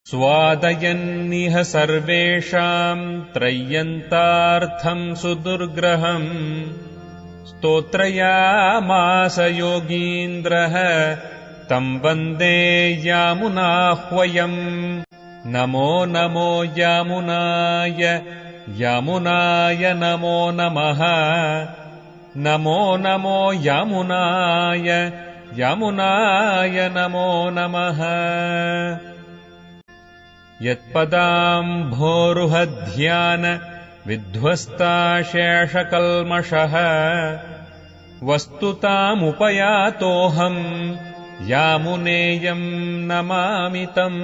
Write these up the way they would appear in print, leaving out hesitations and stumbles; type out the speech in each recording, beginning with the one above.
स्वादयन्निह सर्वेषाम् त्रय्यन्तार्थम् सुदुर्ग्रहम् स्तोत्रयामास योगीन्द्रः तम् वन्दे यामुनाह्वयम् नमो नमो यामुनाय यामुनाय नमो नमः नमो नमो यामुनाय यामुनाय नमो नमः यत्पदाम्भोरुहध्यान विध्वस्ताशेषकल्मषः वस्तुतामुपयातोऽहम् यामुनेयम् नमामि तम्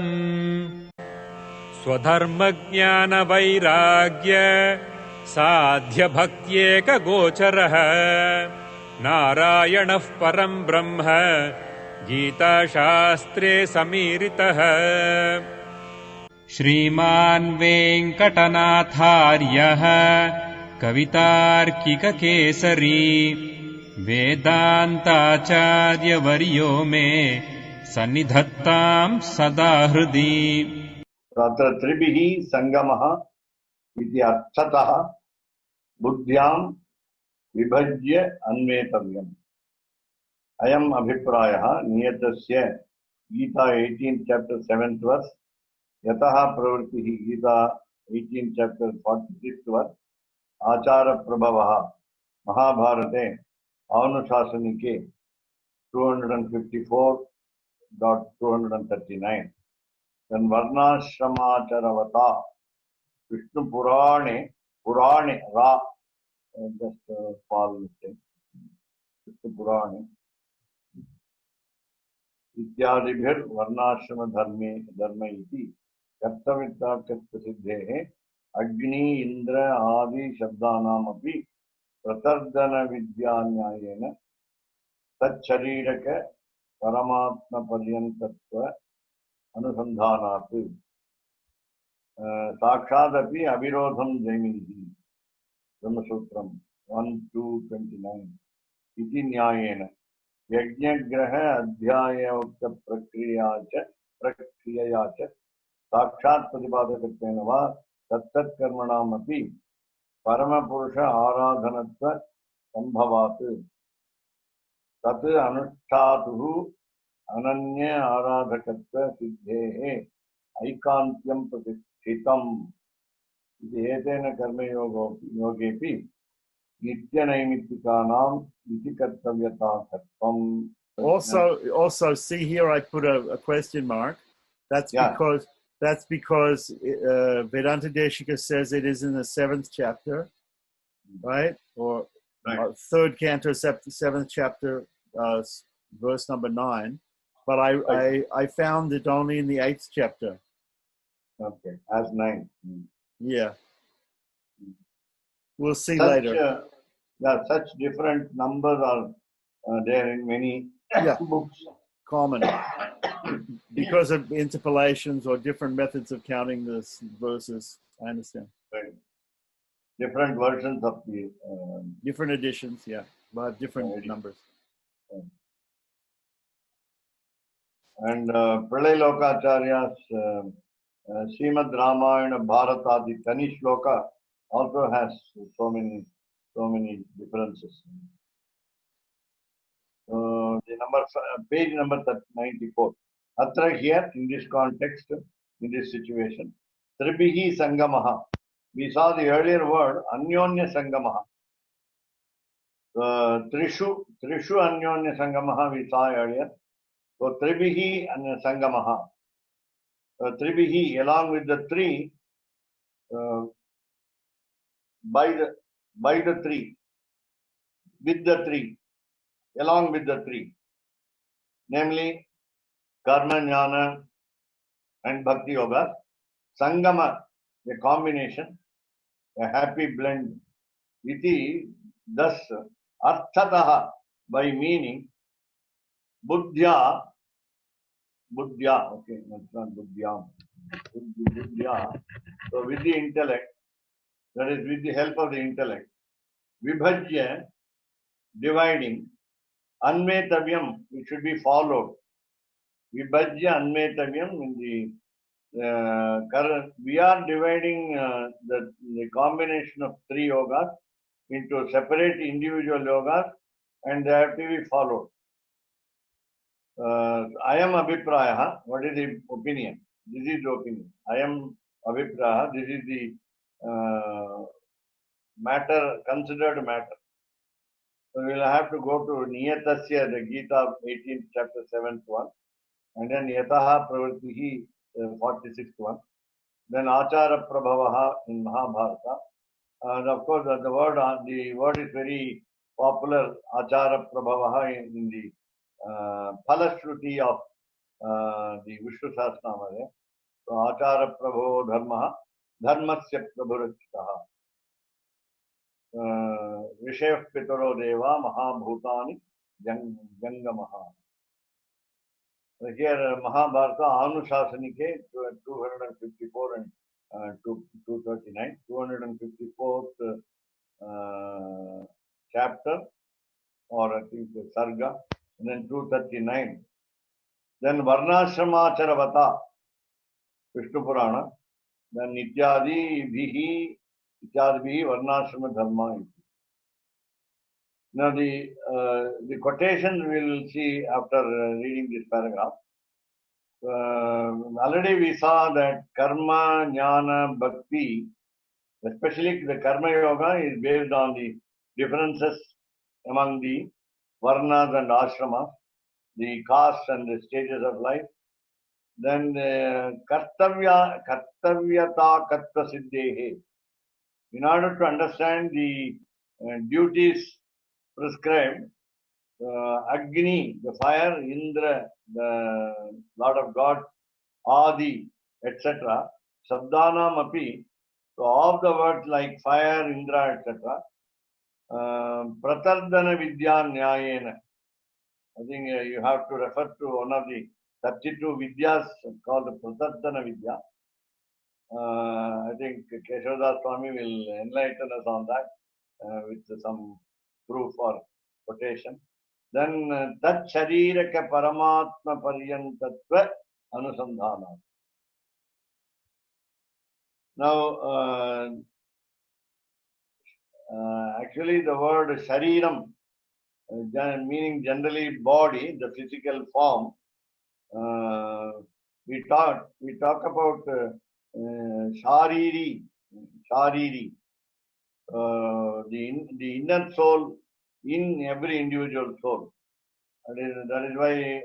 स्वधर्मज्ञानवैराग्य साध्यभक्त्येकगोचरः नारायणः परम् ब्रह्म गीताशास्त्रे समीरितः श्रीमान् वेङ्कटनाथार्यः कवितार्किककेसरी वेदान्ताचार्यवर्यो मे सन्निधत्ताम् सदा हृदि तत्र त्रिभिः संगमः इति अर्थतः बुद्ध्यां विभज्य अन्वेतव्यम्। अयम् अभिप्रायः नियतस्य गीता 18 chapter 7th verse यतः प्रवृत्तिः गीता 18 chapter 46th verse आचारप्रभवः महाभारते अनुशासनिके 254.239 then varnashramacharvata Vishnu Purane Ra just small mistake Vishnu Purane इत्यादिभिर् वर्णाश्रम धर्मे इति कर्तव्यताकत्प्रसिद्धेः अग्नि इंद्र आदि शब्दानामपि प्रतर्दन विद्यान्यायेन तच्छरीरक परमात्म पर्यन्तत्व अनुसंधानात् साक्षादपि अविरोधं जैमिनिः ब्रह्मसूत्रम् 1-2-29 इति न्यायेन यज्ञग्रह अध्यायोक्त प्रक्रिया च साक्षात् प्रतिपादकत्वेन वा तत्तत्कर्मणामपि परमपुरुष आराधनत्व संभवात् तत् अनुष्ठातुः अनन्य आराधकत्व सिद्धेः ऐकान्त्यं प्रतिष्ठितम् इति एतेन कर्मयोगेऽपि नित्यनैमित्तिकानाम् इति कर्तव्यताकत्वम्. Also see here I put a question mark. That's because Vedanta Deshika says it is in the 7th chapter, right? Or right. 3rd canto, 7th chapter, verse number 9. But I found it only in the 8th chapter. Okay, as 9. Yeah. We'll see later. Such different numbers are there in many books. Common. Because of interpolations or different methods of counting the verses. I understand. Right. Different versions of the... different editions, but different numbers. And Pralay Lokacharya's Srimad Ramayana Bharatadi Tani Shloka also has so many differences. Page number 94. Atra here, in this context, in this situation, Tribihi Sangamaha. We saw the earlier word, Anyonya Sangamaha. Trishu Anyonya Sangamaha we saw earlier. So Tribihi Sangamaha. Tribihi, along with the three, by the three, with the three, along with the three, namely Karma, Jnana and Bhakti Yoga, Sangama, a combination, a happy blend, iti, thus, Arthataha, by meaning, Buddhya, okay, that's not Buddhyam, Buddhya, so with the intellect, that is with the help of the intellect, Vibhajya, dividing, Anmetavyam, it should be followed. Vibhajya Anmetavyam in the we are dividing the combination of three yogas into separate individual yogas, and they have to be followed. I am Abhipraya. What is the opinion? This is the opinion. I am Abhipraya. This is the matter, considered matter. So we will have to go to Niyatasya, the Gita, 18th chapter, 7th one, and then Yataha Pravritti, 46th one. Then Achara Prabhavaha in Mahabharata. And of course, the word is very popular, Achara Prabhavaha in the Phalashruti of the Vishnu Sahasranama. So Achara Prabho Dharma, Dharmasya Prabhurachitaha. Vishaya Pitaro Deva Mahabhutani Jangamaha. Here Mahabharata Anusasanike 254 and 239, 254th chapter, or I think Sarga, and then 239. Then Varnashramacharvata, Vishnu Purana, then Nityadi Vihi Varnashrama Dharma. Now the quotation we will see after reading this paragraph. Already we saw that karma, jnana, bhakti, especially the karma yoga, is based on the differences among the varnas and ashramas, the castes and the stages of life. Then kartavyata kattva siddhehe. In order to understand the duties prescribed, Agni, the fire, Indra, the Lord of God, Adi, etc. Sabdanam api. So all the words like fire, Indra, etc. Pratardana Vidya Nyayena. I think you have to refer to one of the 32 Vidyas called Pratardana Vidya. I think Keshavdas Swami will enlighten us on that with some proof or quotation. Then Tat Shariraka Paramatma Paryantatva Anusandhana. Now, actually the word Shariram, meaning generally body, the physical form, we talk about Shariri, the inner soul in every individual soul. That is why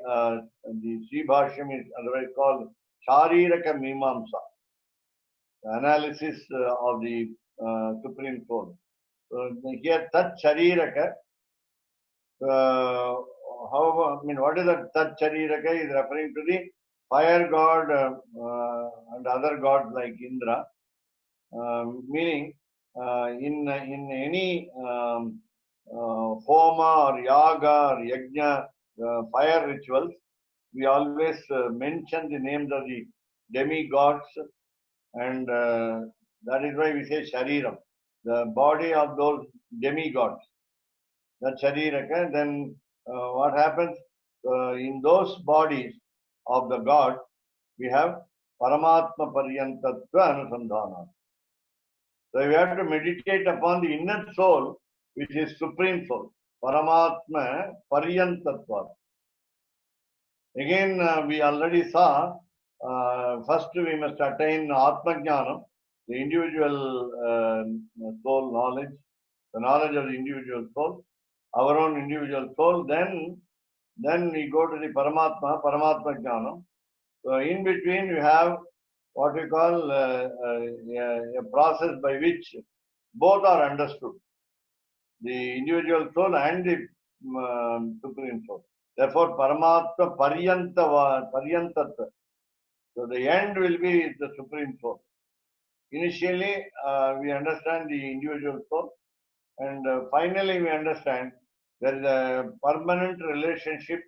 the Sri Bhashyam is otherwise called Shariraka Mimamsa, the analysis of the Supreme Soul. So here Tat Shariraka, however, I mean, what is that Tat Shariraka is referring to the fire god and other gods like Indra, meaning in any homa or yaga or yajna, fire rituals, we always mention the names of the demigods, and that is why we say Shariram, the body of those demigods. That's Shariraka. Then what happens? In those bodies of the gods, we have Paramatma Paryantatva Anusandhana. So we have to meditate upon the inner soul, which is Supreme Soul, Paramatma Paryantatva. Again, we already saw, first we must attain Atma Jnanam, the individual soul knowledge, the knowledge of the individual soul, our own individual soul. Then we go to the Paramatma Jnanam. So in between we have what we call a process by which both are understood, the individual soul and the Supreme Soul. Therefore, Paramatma Paryantatva. So the end will be the Supreme Soul. Initially, we understand the individual soul, and finally we understand there is a permanent relationship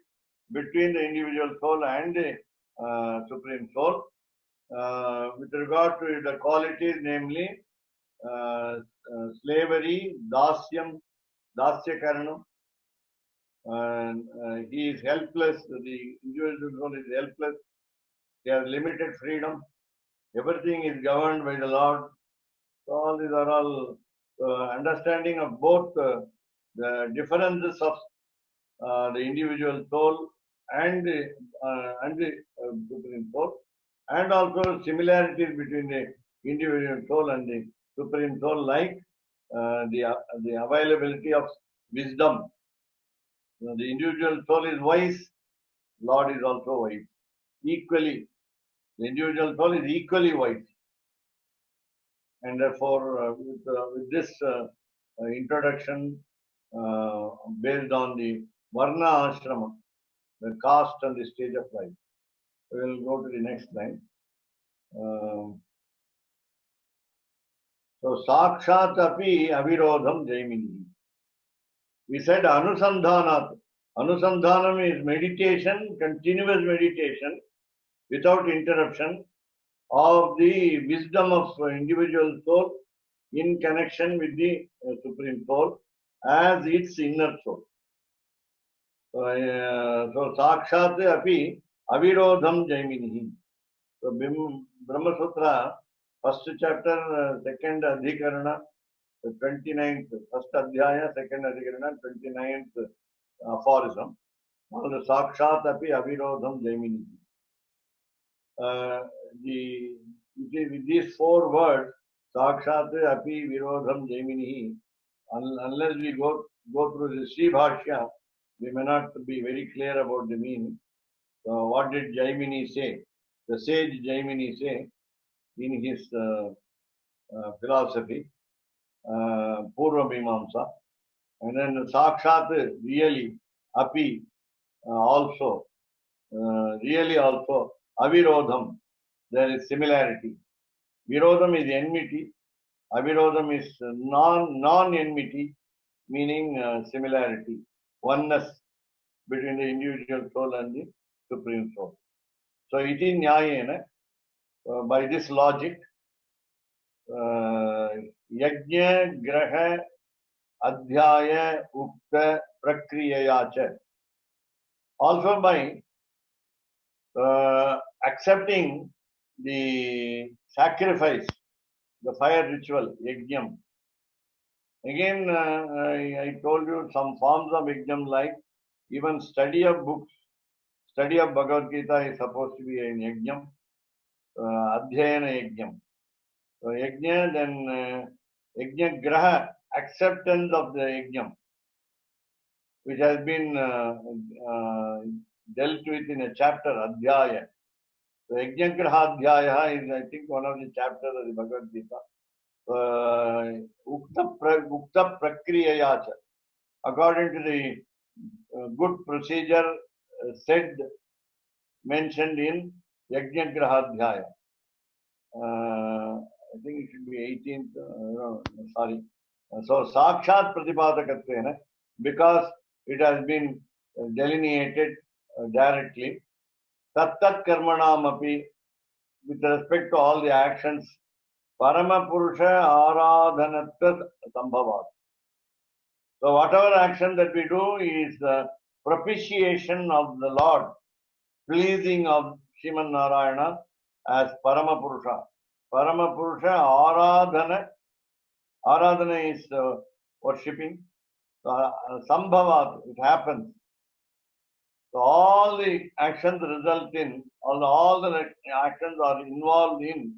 between the individual soul and the Supreme Soul with regard to the qualities, namely slavery, dasyam, dasyakaranam. He is helpless, the individual soul is helpless, he has limited freedom, Everything is governed by the Lord. So all these are all understanding of both the differences of the individual soul and the Supreme Soul, and also similarities between the individual soul and the Supreme Soul, like the availability of wisdom. The individual soul is wise, Lord is also wise. Equally, the individual soul is equally wise. And therefore, with this introduction based on the Varna Ashrama, the caste and the stage of life, we will go to the next line. So, Sakshat api avirodham jaimini. We said Anusandhanat. Anusandhanam is meditation, continuous meditation without interruption of the wisdom of individual soul in connection with the Supreme Soul as its inner soul. So Sakshat api avirodham jaimini. So Brahma Sutra, first chapter, second adhikarana, 29th, first adhyaya, second adhikarana, 29th aphorism. The Sakshat api avirodham jaimini. With these four words, Sakshat api virodham jaimini, unless we go through the Sri Bhashya, we may not be very clear about the meaning. So what did Jaimini say? The sage Jaimini say in his philosophy, Purva Mimamsa, and then Sakshat really, api also, really also, avirodham, there is similarity. Virodham is enmity, avirodham is non-enmity, meaning similarity, oneness between the individual soul and the Supreme Soul. So, iti nyayena, by this logic, yajna graha adhyaya ukta prakriyayacha. Also by accepting the sacrifice, the fire ritual, yajnam. Again, I told you some forms of yajnam, like even study of books, study of Bhagavad Gita is supposed to be in yajnam, adhyayana yajnam. So yajna, then yajna graha, acceptance of the yajnam, which has been dealt with in a chapter, adhyaya. So yajna graha adhyaya is, I think, one of the chapters of the Bhagavad Gita. Ukta prakriyayacha, according to the good procedure said, mentioned in Yajna Grahadhyaya. I think it should be 18th, sorry. So Sakshat Pratipadakatvena, because it has been delineated directly, Tattat Karmanam api, with respect to all the actions, Parama Purusha Aradhanatva Sambhavat. So whatever action that we do is propitiation of the Lord, pleasing of Sriman Narayana as Parama Purusha. Parama Purusha Aradhana. Aradhana is worshipping. Sambhavat, it happens. So all the actions result in, all the actions are involved in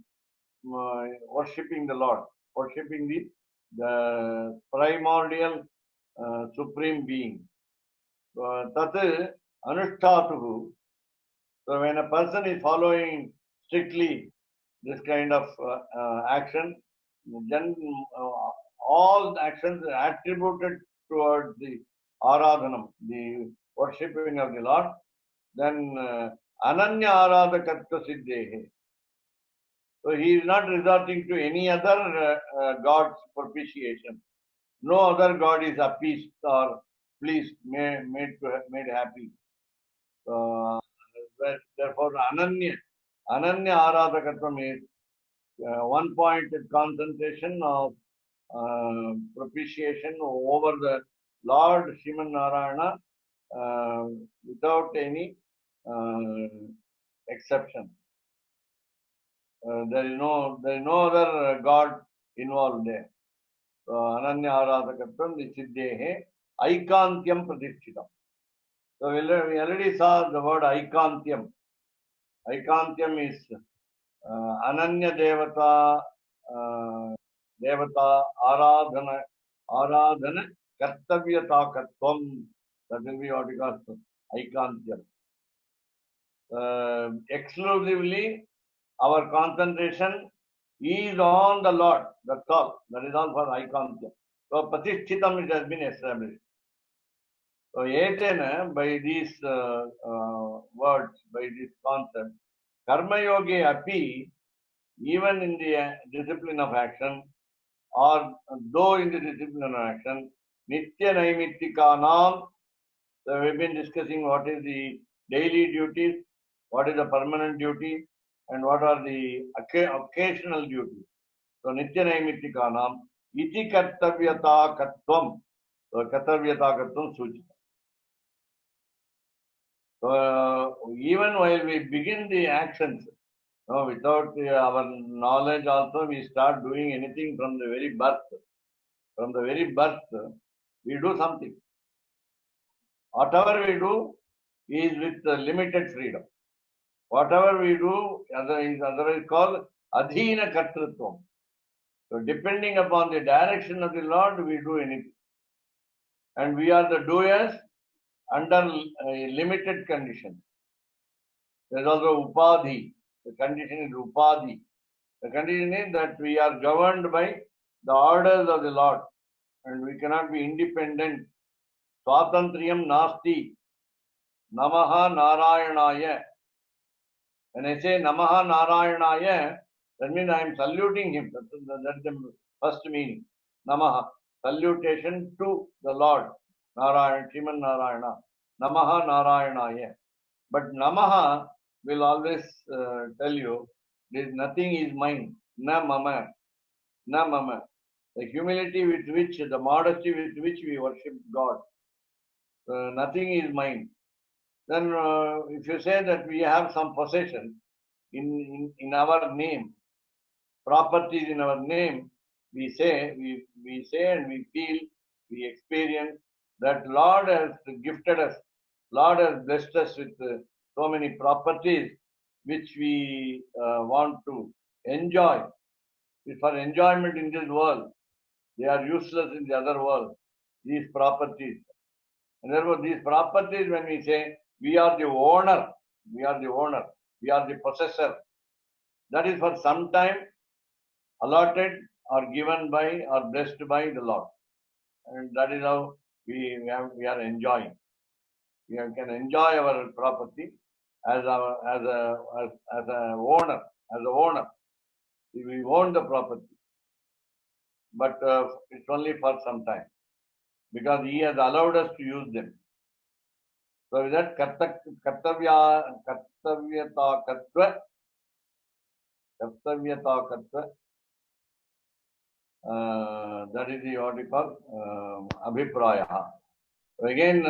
worshipping the Lord, worshipping the primordial supreme being. Tat anushtatuhu. So when a person is following strictly this kind of action, then all actions are attributed towards the aradhanam, the worshipping of the Lord, then ananya aradhakatva siddhehe. So he is not resorting to any other God's propitiation. No other God is appeased or pleased, made happy. Therefore, Ananya Aradhakatvam is one-pointed concentration of propitiation over the Lord Sriman Narayana without any exception. there is no other God involved there. So, Ananya Aradhakatvam Nisiddhehe Aikantyam Pratishchitam. So we already saw the word Aikantyam. Aikantyam is Ananya Devata Devata Aradhana Kartavyatakattvam. That will be what we call Aikantyam. Exclusively, our concentration is on the Lord. That's all. That is all for Aikantyam. So Pratishchitam, it has been established. So Etena, by these words, by this concept, Karma Yogi Api, even in the discipline of action, or though in the discipline of action, Nitya Naimittikanam, so we've been discussing what is the daily duties, what is the permanent duty, and what are the occasional duties. So Nitya Naimittikanam, Iti Kartavyata Kattvam, so Kartavyata Kattvam Suchita. So even while we begin the actions, without our knowledge also, we start doing anything from the very birth. From the very birth, we do something. Whatever we do is with limited freedom. Whatever we do is otherwise called adhina kartrutvam. So depending upon the direction of the Lord, we do anything. And we are the doers under a limited condition. There is also upadhi. The condition is upadhi. The condition is that we are governed by the orders of the Lord. And we cannot be independent. Swatantriyam nasti. Namaha Narayanaya. When I say Namaha Narayanaya, that means I am saluting him. That's the first meaning. Namaha. Salutation to the Lord. Narayan, Sriman Narayana. Namaha Narayanaya. But Namaha will always tell you, nothing is mine. Na mama. Na mama. The humility with which, the modesty with which we worship God. Nothing is mine. Then if you say that we have some possession in our name, properties in our name, we say and we feel, we experience that Lord has gifted us, Lord has blessed us with so many properties which we want to enjoy. For enjoyment in this world, they are useless in the other world, these properties. And therefore, these properties, when we say we are the owner, we are the possessor, that is for some time allotted or given by or blessed by the Lord. And that is how we are enjoying. We can enjoy our property as a owner. We own the property. But it's only for some time, because he has allowed us to use them. So with that kartavyata, that is the what we call abhipraya. So again,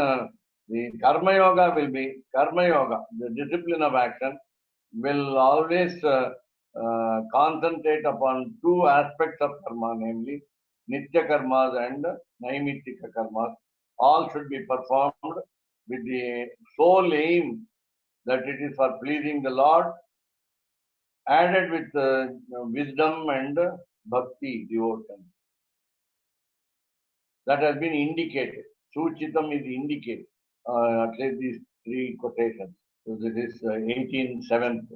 the karma yoga will be the discipline of action will always concentrate upon two aspects of karma, namely nitya karmas and naimittika karmas. All should be performed with the sole aim that it is for pleasing the Lord, added with wisdom and bhakti, devotion. That has been indicated. Suchitam is indicated. At least these three quotations. So this is 18:7.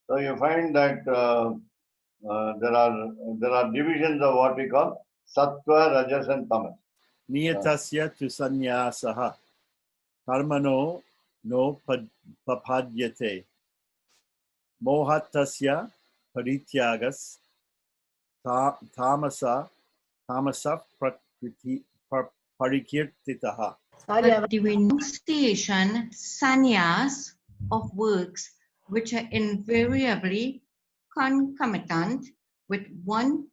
So you find that there are divisions of what we call sattva, rajas, and tamas. Niyatasya tu sanyasaha karmano no papadyate mohatasya parityagas tamasa parikirtitaha. The renunciation, sannyas, of works which are invariably concomitant with one's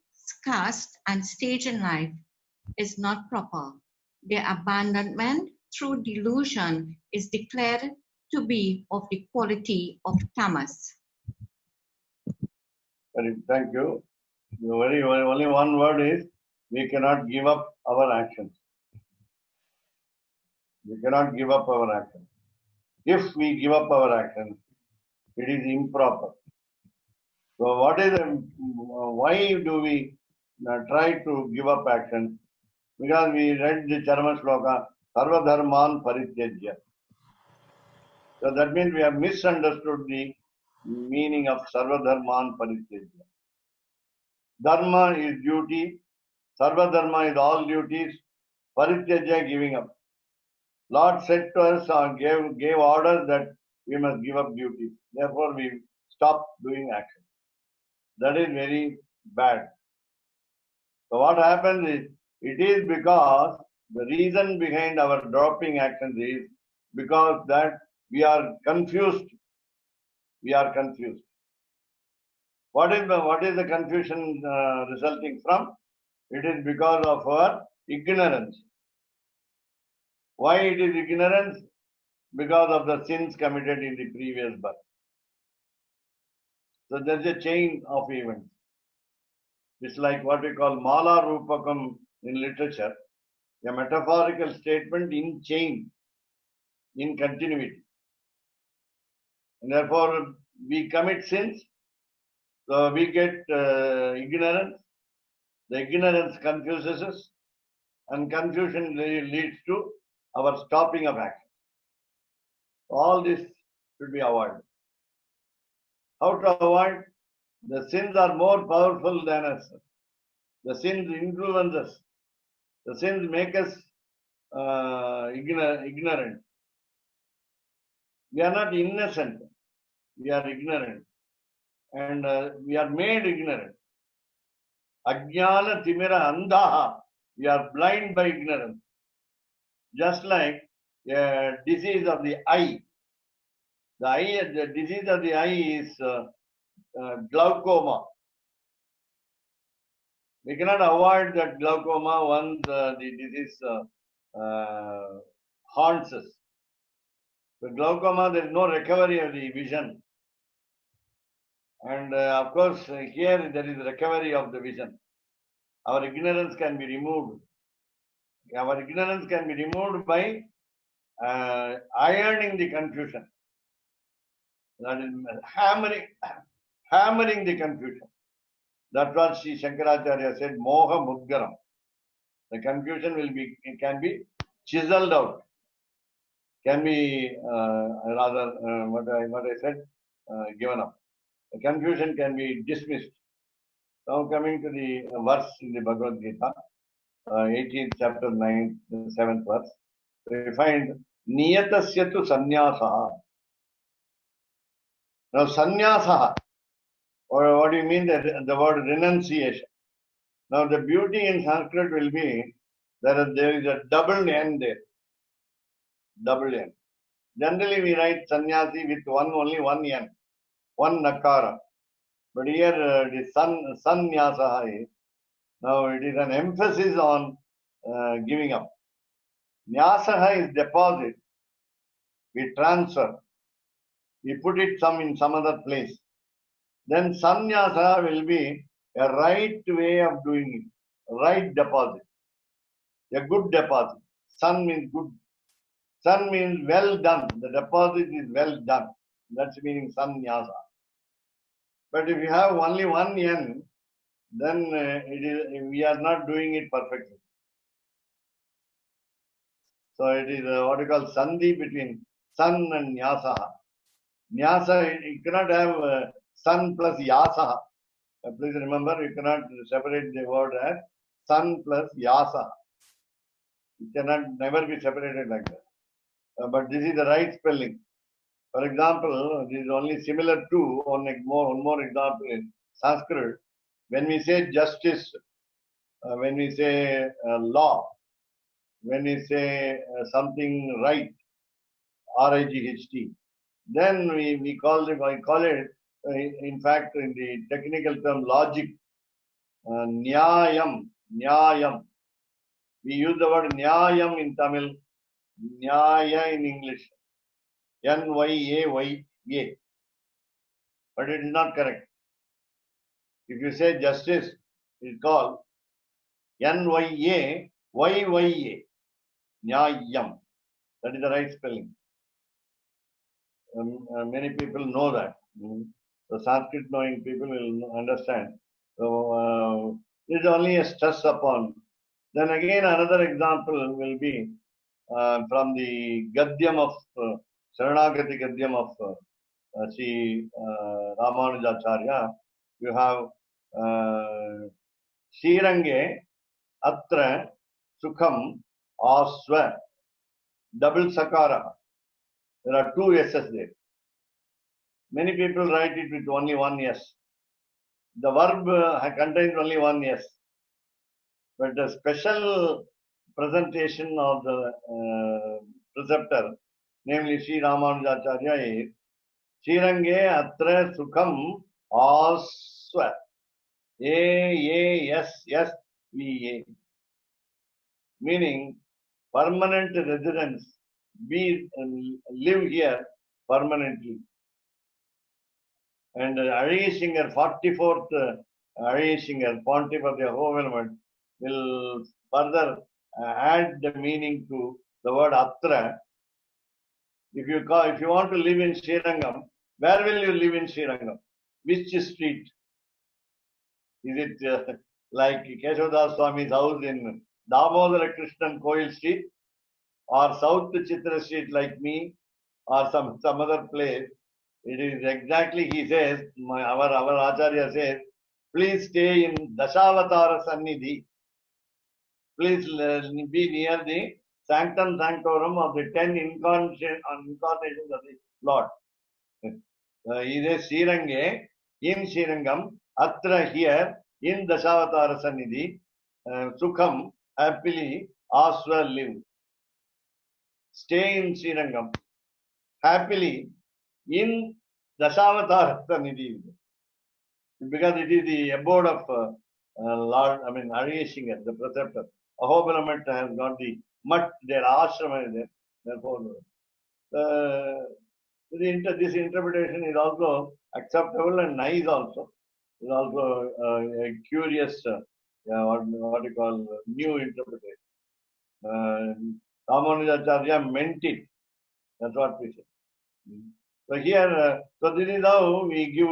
caste and stage in life is not proper. Their abandonment through delusion is declared to be of the quality of tamas. Thank you. Only one word is we cannot give up our actions. We cannot give up our actions. If we give up our actions, it is improper. So why do we try to give up actions? Because we read the Charma Shloka, Sarva Dharman Parityajya. So that means we have misunderstood the meaning of Sarva Dharman Parityajya. Dharma is duty, Sarva Dharma is all duties, Parityajya giving up. Lord said to us gave orders that we must give up duties. Therefore, we stop doing action. That is very bad. So what happens is, it is because the reason behind our dropping actions is because that we are confused. We are confused. What is the confusion resulting from? It is because of our ignorance. Why it is ignorance? Because of the sins committed in the previous birth. So there is a chain of events. It's like what we call Mala Rupakam in literature, a metaphorical statement in chain, in continuity. And therefore, we commit sins, so we get ignorance. The ignorance confuses us, and confusion leads to our stopping of action. All this should be avoided. How to avoid? The sins are more powerful than us. The sins influence us. The sins make us ignorant. We are not innocent. We are ignorant. And we are made ignorant. Ajnana timira andaha. We are blind by ignorance. Just like a disease of the eye. The disease of the eye is glaucoma. We cannot avoid that glaucoma once the disease haunts us. The glaucoma, there is no recovery of the vision. And of course, here there is recovery of the vision. Our ignorance can be removed. Our ignorance can be removed by ironing the confusion. That is hammering the confusion. That's what Sri Shankaracharya said, Moha Mudgaram. The confusion can be chiseled out. Can be what I said, given up. The confusion can be dismissed. Now coming to the verse in the Bhagavad Gita, 18th chapter, 7th verse, we find Niyatasya tu sannyasa. Now sannyasa, or what do you mean the word renunciation? Now the beauty in Sanskrit will be there is a double N there. Double N. Generally we write sannyasi with only one N, one nakara. But here the sannyasa is, now it is an emphasis on giving up. Nyasaha is deposit. We transfer. We put it in some other place. Then sannyasa will be a right way of doing it. Right deposit. A good deposit. San means good. San means well done. The deposit is well done. That's meaning sannyasa. But if you have only one N, then we are not doing it perfectly. So it is what you call sandhi between san and nyasa. Nyasa, you cannot have san plus yasa. Please remember, you cannot separate the word as san plus yasa. It cannot never be separated like that. But this is the right spelling. For example, this is only similar to one more example in Sanskrit. When we say justice, when we say law, when we say something right, R-I-G-H-T, then we call it, in fact, in the technical term, logic, nyayam. We use the word nyayam in Tamil, nyaya in English, N-Y-A-Y-A. But it is not correct. If you say justice, it's called N-Y-A, Y-Y-A, Nyayam. That is the right spelling. Many people know that. So Sanskrit knowing people will understand. So it is only a stress upon. Then again another example will be from the Gadyam of Sharanagati Gadyam of Sri Ramanujacharya. You have Shirange Atra Sukham Aswa, double Sakara. There are two S's there. Many people write it with only one S. The verb contains only one S. But the special presentation of the preceptor, namely Sri Ramanujacharya, is Shirange Atra Sukham Aswa. A-S-S-V-A. Meaning permanent residence. Live here permanently. And Arishingher, 44th Arishingher, Pontiff of the Holy will further add the meaning to the word Atra. If you want to live in Srirangam, where will you live in Srirangam? Which street? Is it like Keshavdas Swami's house in Damodara Krishnan Koil Street, or South Chitra Street like me, or some other place? It is exactly, he says, our Acharya says, please stay in Dashavatara Sannidhi. Please be near the Sanctum Sanctorum of the 10 incarnations of the Lord. He says, Shirange, in Shirangam, Atra here, in Dashavatara Sannidhi, Sukham, happily, Aswa live. Stay in Shirangam, happily, in Dashavatara Sannidhi. Because it is the abode of Lord, Arishingher, the preceptor. Ahobilamat has got the mutt, their ashrama is there. Therefore, this interpretation is also acceptable and nice also. It is also a curious, what you call, new interpretation. Ramanujacharya meant it. That's what we say. So here, so this is how we give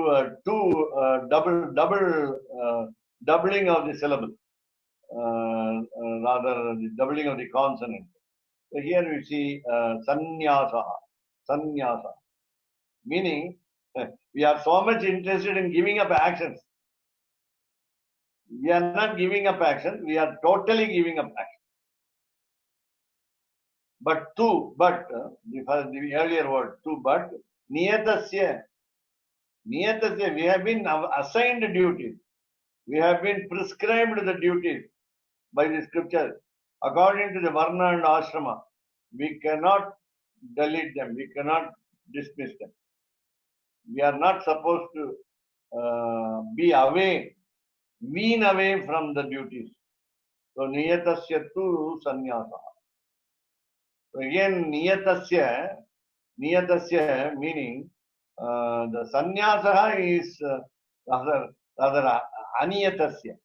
doubling of the syllable, rather the doubling of the consonant. So here we see sannyasa, meaning we are so much interested in giving up actions. We are not giving up actions, we are totally giving up actions. But the earlier word, but, niyatasya, we have been assigned duties. We have been prescribed the duties by the scripture. According to the Varna and Ashrama, we cannot delete them, we cannot dismiss them. We are not supposed to be away, wean away from the duties. So, niyatasya tu sannyasa. So again, niyatasya meaning the sannyasa is rather aniyatasya.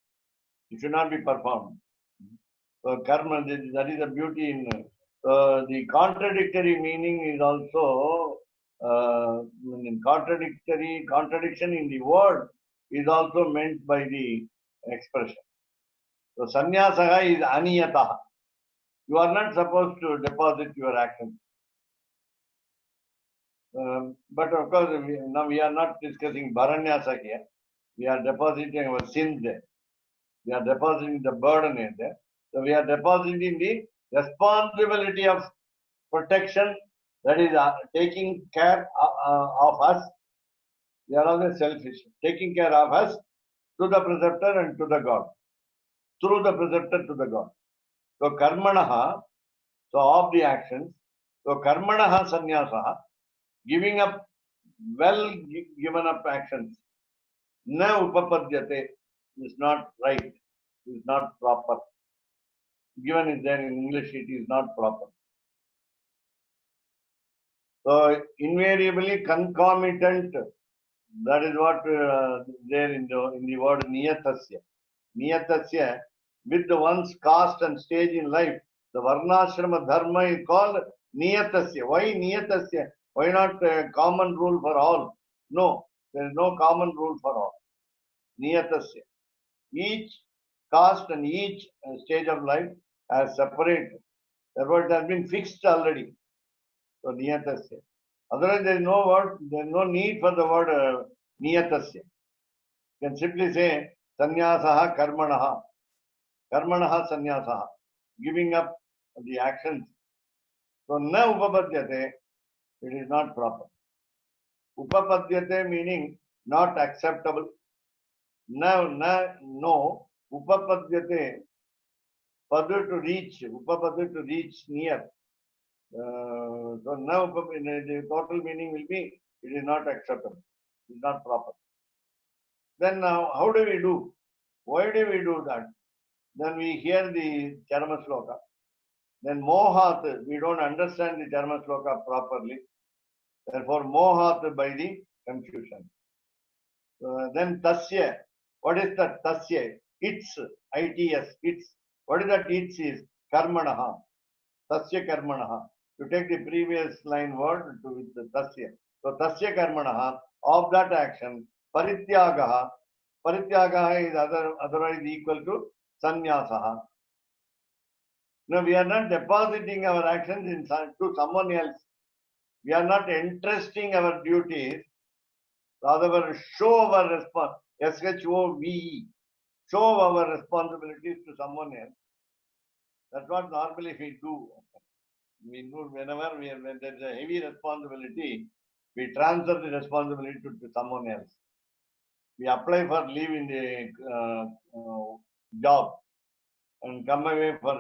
It should not be performed. So karma, that is the beauty in the contradictory meaning is also contradiction in the word is also meant by the expression. So sannyasa is aniyataha. You are not supposed to deposit your actions. But of course, now we are not discussing Bharanyasa here. We are depositing our sins there. We are depositing the burden in there. So we are depositing the responsibility of protection, that is taking care of us. We are always selfish. Taking care of us to the preceptor and to the God. Through the preceptor to the God. So karmanaha, so of the actions. So karmanaha sannyasa, giving up well given up actions. Na upapadyate is not right, is not proper. Given is there in English, it is not proper. So invariably concomitant That is what there in the word niyatasya. Niyatasya, with the one's caste and stage in life, the varnashrama dharma is called niyatasya. Why niyatasya? Why not a common rule for all? No, there is no common rule for all. Niyatasya. Each caste and each stage of life has separate. Therefore, it has been fixed already. So niyatasya. Otherwise, there is no word, there is no need for the word niyatasya. You can simply say sannyasaha karmanaha. Karmanaha sannyasaha. Giving up the actions. So na upapadyate, it is not proper. Upapadyate meaning not acceptable. No. Upapadyate, padu to reach, upapadu to reach near. So now the total meaning will be it is not acceptable, it is not proper. Then now how do we do? Why do we do that? Then we hear the Charma Sloka. Then mohat, we don't understand the Charma Sloka properly. Therefore mohat by the confusion. Then tasya. What is that tasya? Its, its, its. What is that its is? Karmanaha. Tasya karmanaha. You take the previous line word to with the tasya. So tasya karmanaha, of that action, parityagaha. Parityagaha is otherwise equal to sannyasaha. Now we are not depositing our actions to someone else. We are not entrusting our duties, rather show our response. SHOVE. Show our responsibilities to someone else. That's what normally we do. We do whenever when there is a heavy responsibility, we transfer the responsibility to someone else. We apply for leave in the job and come away for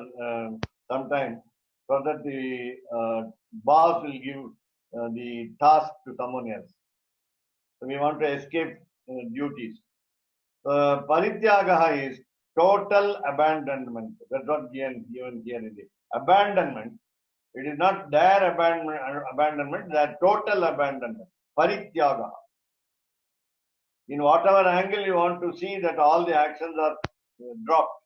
some time so that the boss will give the task to someone else. So we want to escape duties. Parityagaha is total abandonment. That's what given here in the abandonment. It is not their abandonment, their total abandonment. Parityagaha. In whatever angle you want to see that all the actions are dropped,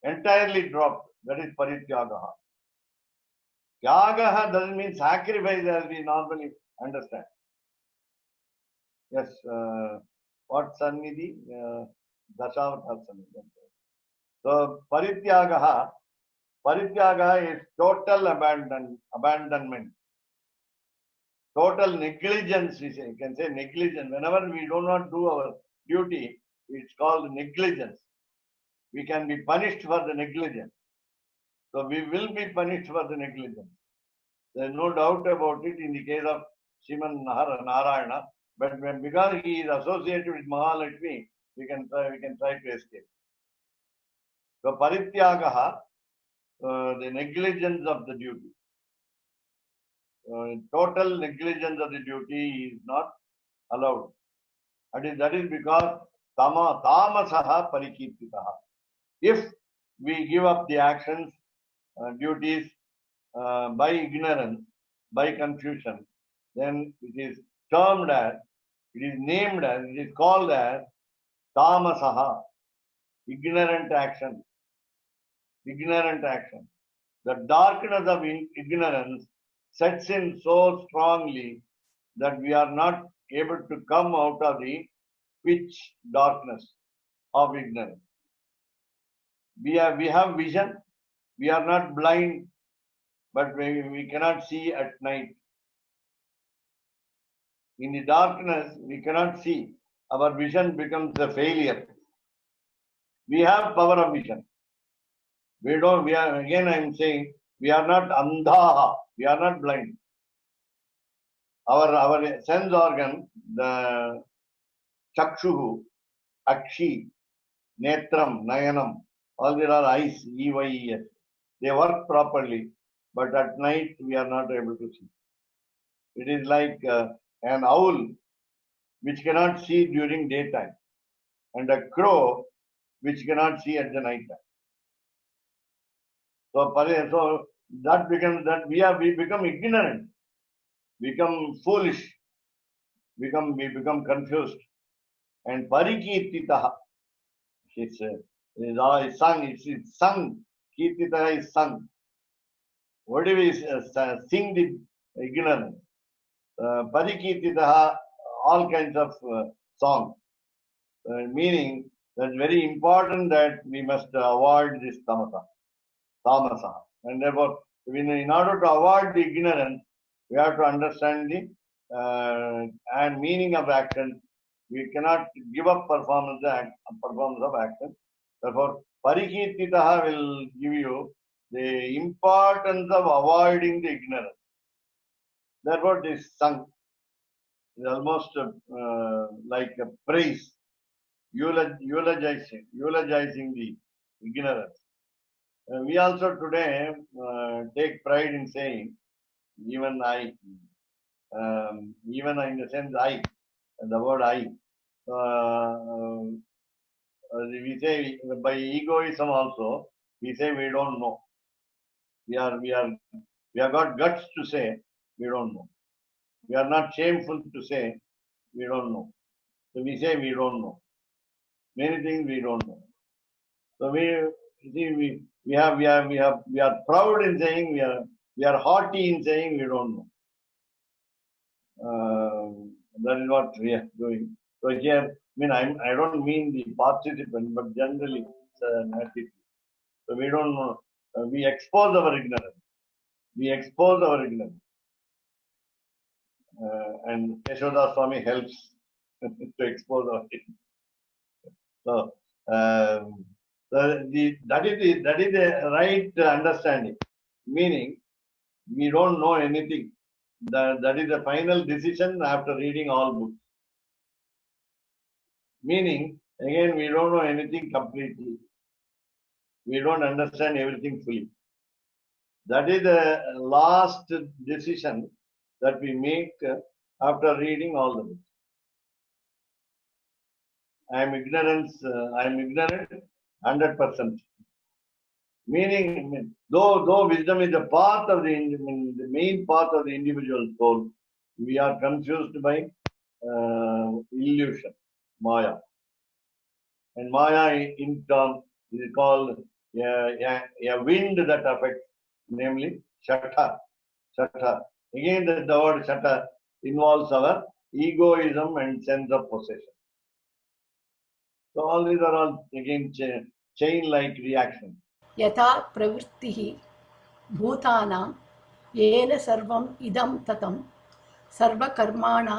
entirely dropped. That is parityagaha. Tyagaha doesn't mean sacrifice as we normally understand. Yes, what sannidhi? Dashavatha sannidhi. So parityagaha is total abandonment. Total negligence, we say. You can say negligence. Whenever we do not do our duty, it's called negligence. We can be punished for the negligence. So we will be punished for the negligence. There is no doubt about it in the case of Sriman Narayana. But because he is associated with Mahalakshmi, we can try to escape. So parityagaha, the negligence of the duty. Total negligence of the duty is not allowed. That is because tamasaha parikirtitaha. If we give up the actions, duties by ignorance, by confusion, then it is termed as, it is named as, it is called as tamasaha, ignorant action. Ignorant action. The darkness of ignorance sets in so strongly that we are not able to come out of the pitch darkness of ignorance. We have vision. We are not blind, but we cannot see at night. In the darkness, we cannot see. Our vision becomes a failure. We have power of vision. I am saying, we are not andhaha. We are not blind. Our sense organ, the chakshuhu, akshi, netram, nayanam, all there are eyes, EYES. They work properly, but at night we are not able to see. It is like an owl which cannot see during daytime and a crow which cannot see at the night time. So that becomes that we become ignorant, become foolish. we become confused. And parikirtitaha is sung. It's sung. Kirtitaha is sung. What do we sing the ignorance? Parikirtitaha, all kinds of songs. Meaning that's very important that we must avoid this tamasa. And therefore, in order to avoid the ignorance, we have to understand the and meaning of action. We cannot give up performance of action. Therefore, parikirtitaha will give you the importance of avoiding the ignorance. Therefore, this sung is almost like a praise, eulogizing the ignorance. We also today take pride in saying, even I, even in the sense I, the word I. We say by egoism also, we say we don't know. We have got guts to say we don't know. We are not shameful to say we don't know. So we say we don't know. Many things we don't know. So we are proud in saying we are haughty in saying we don't know. That is what we are doing. So here, I don't mean the participant, but generally it's an attitude. So we don't know. We expose our ignorance. And Yashoda Swami helps to expose our ignorance. So that is the right understanding. Meaning, we don't know anything. That is the final decision after reading all books. Meaning, again, we don't know anything completely. We don't understand everything fully. That is the last decision that we make after reading all the books. I am ignorant 100%. Meaning, though wisdom is a part of the main part of the individual soul, we are confused by illusion, Maya. And Maya in turn is called a wind that affects, namely Shatta. Again, the word Shatta involves our egoism and sense of possession. So all these are all again chain-like reactions. यथा प्रवृत्तिः भूतानां येन सर्वम् इदं ततं सर्वकर्मणा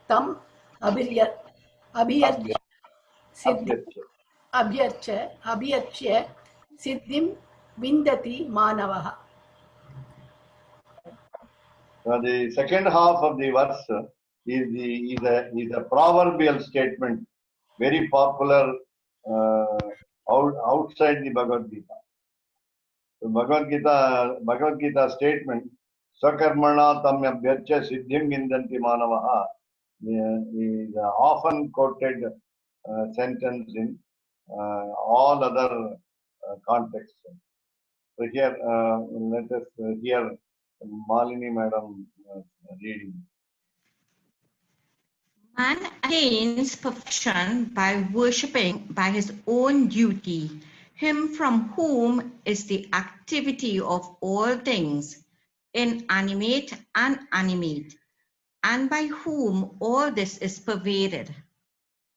तम् अभ्यर्च्य सिद्धिं विन्दति मानवः. The second half of the verse is a proverbial statement, very popular outside the Bhagavad Gita. The Bhagavad Gita statement, Sakarmana tam abhyarcha siddhim vindanti manavaha, is often quoted sentence in all other contexts. So here, let us hear Malini Madam reading. Man attains perfection by worshipping by his own duty, him from whom is the activity of all things, inanimate and animate, and by whom all this is pervaded.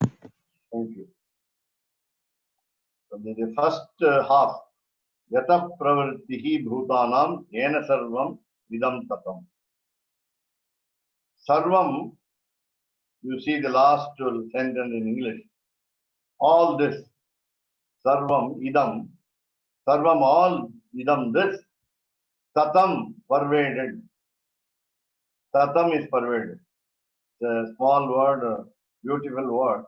Thank you. So the first half, Yata pravrittihi bhutanam yena sarvam vidam tatam. Sarvam, you see the last sentence in English. All this, sarvam idam, sarvam all idam this, tatam pervaded. Tatam is pervaded. It's a small word, a beautiful word,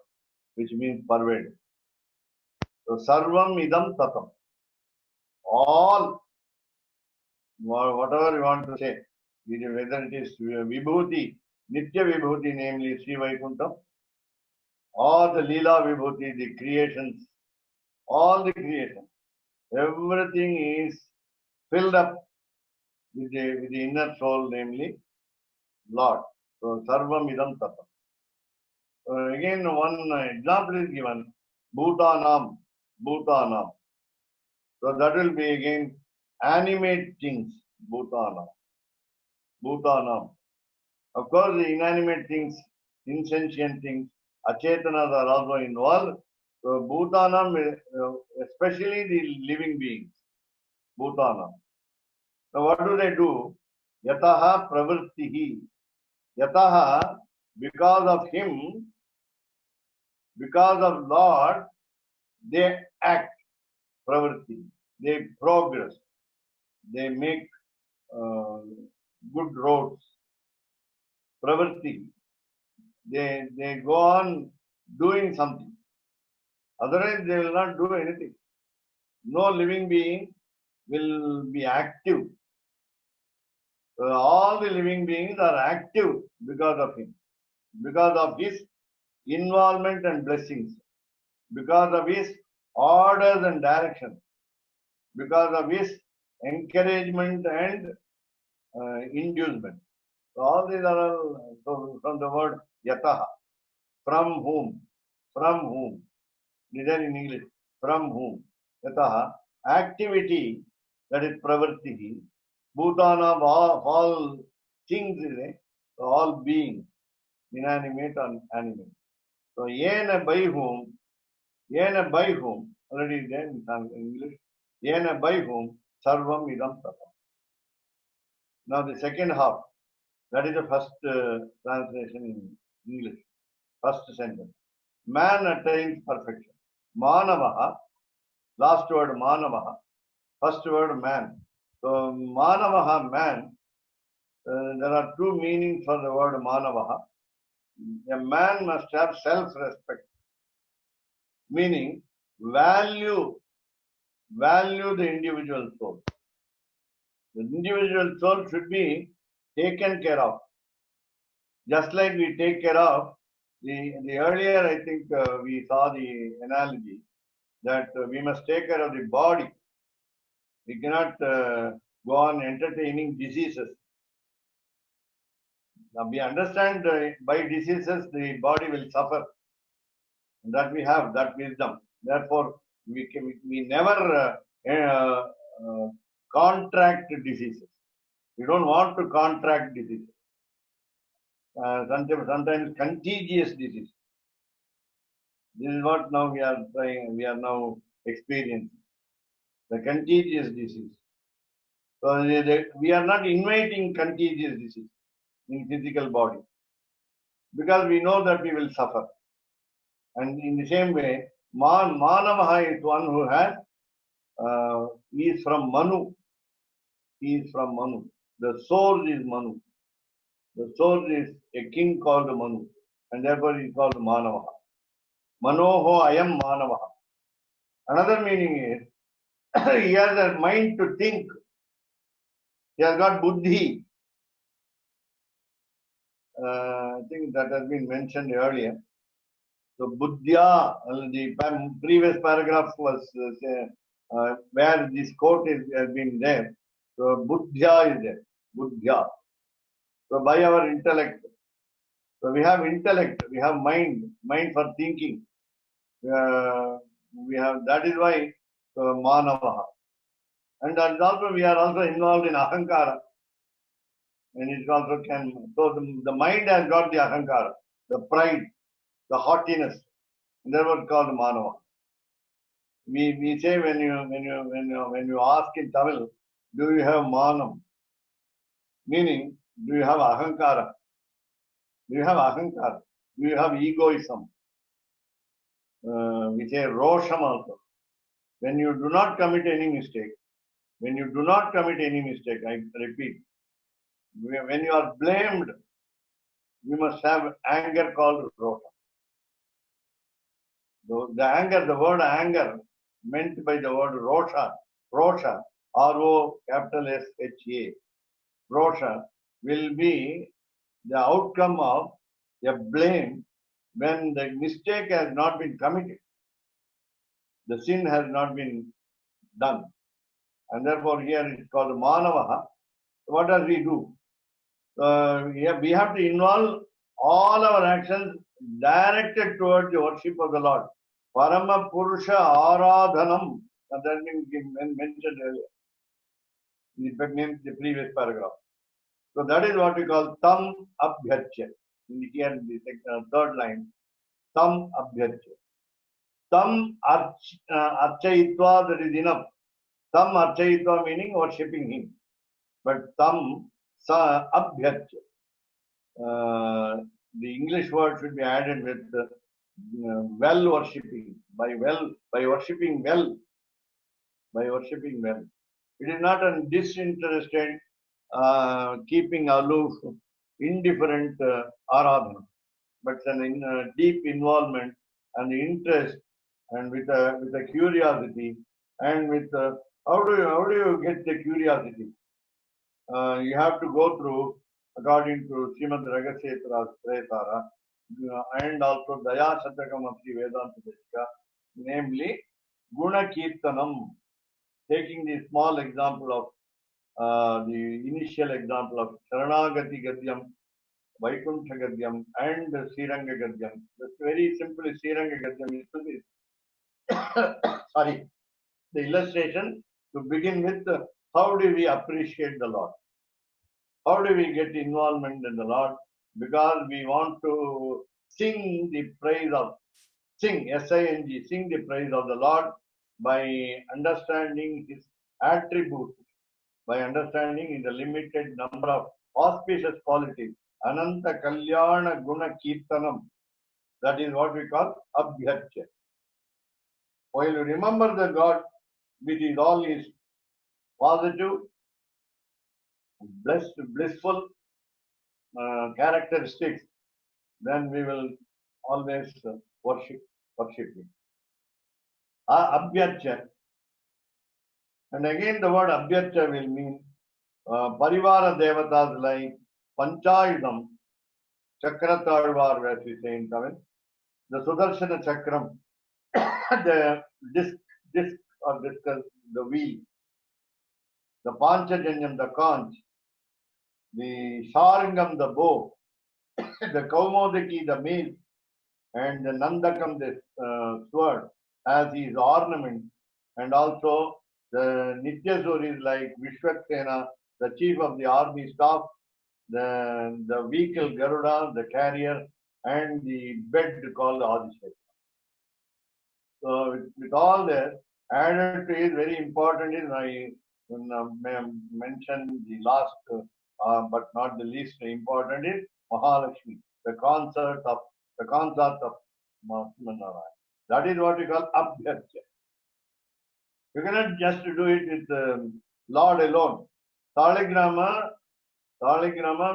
which means pervaded. So sarvam idam tatam. All, whatever you want to say, whether it is vibhuti, nitya vibhuti, namely Sri Vaikuntham, or the Leela vibhuti, the creations, all the creation, everything is filled up with the inner soul, namely Lord. So sarvam idam tatam. Again, one example is given. Bhutanam. Bhutanam. So that will be again animate things. Bhutanam. Bhutanam. Of course, the inanimate things, insentient things, achetanas are also involved. So Bhutanam, especially the living beings. Bhutanam. Now what do? Yataha pravrittihi. Yataha, because of him, because of Lord, they act. Pravritti. They progress. They make good roads. Pravritti. They go on doing something. Otherwise, they will not do anything. No living being will be active. All the living beings are active because of him, because of his involvement and blessings, because of his orders and directions, because of his encouragement and inducement. So all these are all from the word yataha. From whom? From whom? These are in English. From whom? Yataha. Activity, that is pravartihi. Bhutana, all things, all beings, inanimate and animate. So, yena by whom, already there in English, yena by whom, sarvam idam tatam. Now the second half, that is the first translation in English, first sentence. Man attains perfection. Manavaha, last word manavaha, first word man. So manavaha, man, there are two meanings for the word manavaha. A man must have self-respect, meaning value the individual soul. The individual soul should be taken care of. Just like we take care of the earlier, I think we saw the analogy that we must take care of the body. We cannot go on entertaining diseases. Now we understand by diseases the body will suffer. That we have, that wisdom. Therefore, we never contract diseases. We don't want to contract diseases. Sometimes contagious disease. This is what now we are trying, we are now experiencing. The contagious disease. So we are not inviting contagious disease in physical body because we know that we will suffer. And in the same way, Manavaha is one who has, he is from Manu. He is from Manu. The source is Manu. The source is a king called Manu. And therefore he is called Manavaha. Manoho ayam Manavaha. Another meaning is, he has a mind to think. He has got buddhi. I think that has been mentioned earlier. So buddhya, the previous paragraph was where this quote has been there. So buddhya is there. Buddhya. So by our intellect. So we have intellect, we have mind for thinking. We have, that is why manavaha. And that is also, we are also involved in ahankara. And it also can, so the mind has got the ahankara, the pride, the haughtiness. And that was called manava. We say when you ask in Tamil, do you have manam? Meaning, do you have ahankara? Do you have ahankara? Do you have egoism? We say rosham also. When you do not commit any mistake, I repeat, when you are blamed, you must have anger called rosha. The anger, the word anger meant by the word rosha, R-O-S-H-A, rosha will be the outcome of a blame when the mistake has not been committed. The sin has not been done. And therefore here it is called manavaha. What does he do? Yeah, we have to involve all our actions directed towards the worship of the Lord. Parama Purusha Aradhanam. And that means mentioned earlier. The previous paragraph. So that is what we call Tam Abhyarcha. Here in the third line, Tam Abhyarcha. Tam Archayitva, that is enough. Tam Archayitva meaning worshipping him. But Tam Sa Abhyarcha. The English word should be added with well worshipping. By worshipping well. By worshipping well. It is not a disinterested, keeping aloof, indifferent aradhana, but a deep involvement and interest, and with a curiosity, and with how do you get the curiosity? You have to go through, according to Srimad Ragasetra's Prayasara, and also Daya Shatakam of the Vedanta Deshika, namely Guna Kirtanam. Taking the small example of the initial example of Sharanagati Gadyam, Vaikuntha Gadyam, and Sriranga Gadyam. Just very simply, Sriranga Gadyam is sorry, the illustration to begin with. How do we appreciate the Lord? How do we get involvement in the Lord? Because we want to sing the praise of, S-I-N-G, sing the praise of the Lord by understanding his attributes, by understanding in the limited number of auspicious qualities. Ananta Kalyana Guna Kirtanam. That is what we call Abhyarcha. While you remember the God with all his positive, blissful characteristics, then we will always worship him. Abhyarcha. And again the word Abhyarcha will mean Parivara Devatas like Panchayudam, Chakrathalvar, as we say in Tamil, the Sudarshana Chakram, the disc or discus, the wheel, the Panchajanyam, the conch, the Sharingam, the bow, the Kaumodaki, the mace, and the Nandakam, the sword, as his ornament, and also the Nityasuris like Vishwaksena, the chief of the army staff, the vehicle Garuda, the carrier, and the bed called the Adishekha. So with all that, added to it, very important is I mentioned the last, but not the least important is Mahalakshmi, the consort of Mahamanarayana. That is what we call Abhyarcha. You cannot just do it with Lord alone. Saligrama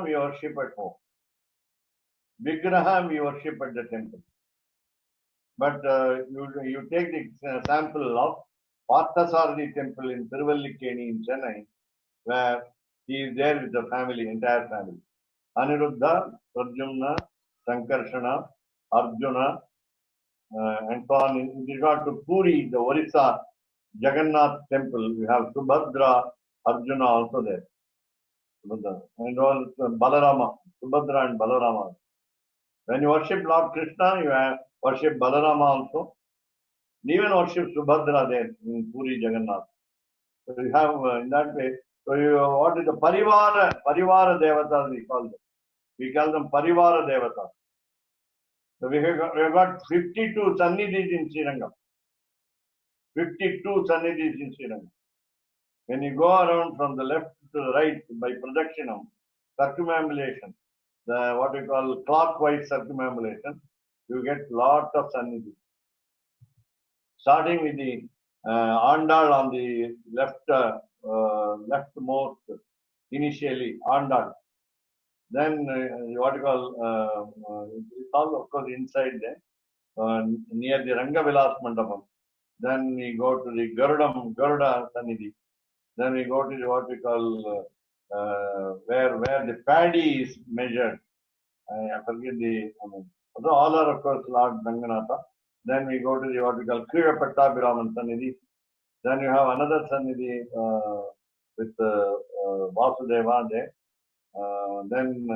we worship at home. Vigraha we worship at the temple. But you take the sample of Parthasarathi temple in Tiruvallikeni in Chennai, where he is there with the family, entire family. Aniruddha, Pradyumna, Sankarshana, Arjuna, and so on. In regard to Puri, the Orissa Jagannath temple, we have Subhadra, Arjuna also there. And all Balarama, Subhadra and Balarama. When you worship Lord Krishna, you have worship Balarama also. Even worship Subhadra there in Puri Jagannath. So you have in that way. So what is the Parivara Devatas we call them? We call them Parivara Devatas. So we have got 52 Sannidhis in Srirangam. 52 Sannidhis in Srirangam. When you go around from the left to the right by pradakshina, circumambulation, the what we call clockwise circumambulation, you get lot of Sannidhis. Starting with the Andal on the leftmost, initially Andal. Then what you call it's all of course inside there, near the Rangavilas Mandapam. Then we go to the Garuda Sannidhi. Then we go to the, what we call where the paddy is measured. I forget the. So all are of course Lord Ranganatha. Then we go to the what we call Kriya Pattabhiraman Sannidhi. Then you have another Sannidhi with Vasudeva there. then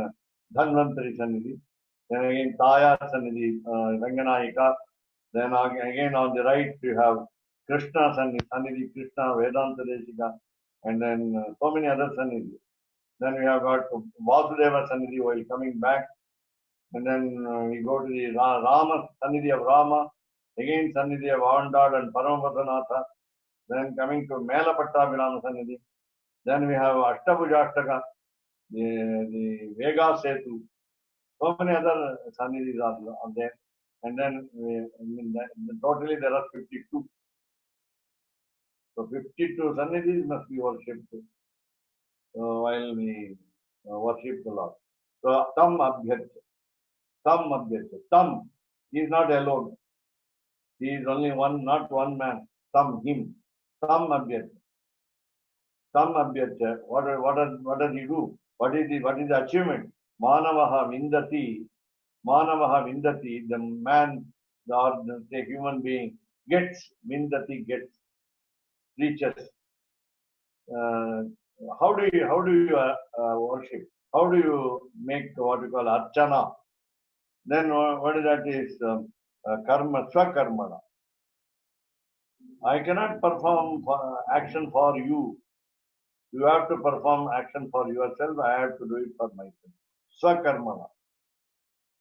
Dhanvantari Sannidhi, then again Taya Sannidhi, Ranganayika, then again on the right you have Krishna Sannidhi, Krishna, Vedanta Deshika, and then so many other Sannidhi. Then we have got Vasudeva Sannidhi while coming back, and then we go to the Rama Sannidhi of Rama, again Sannidhi of Avandad and Paramapadanatha, then coming to Melapattabhinama Sannidhi, then we have Ashtabhujashtaka, the Vega Setu, so many other Sannidhis are there, and then totally there are 52. So 52 Sannidhis must be worshipped while we worship the Lord. So Tam Abhyarcha. Tam, he is not alone. He is only one, not one man. Tam, him. Tam Abhyarcha. What does he do? What is the achievement? Manavaha Vindati. The man or the human being gets, reaches. How do you worship? How do you make what you call archana? Then what is that is karma, swakarmana. I cannot perform action for you. You have to perform action for yourself. I have to do it for myself. Swakarmana.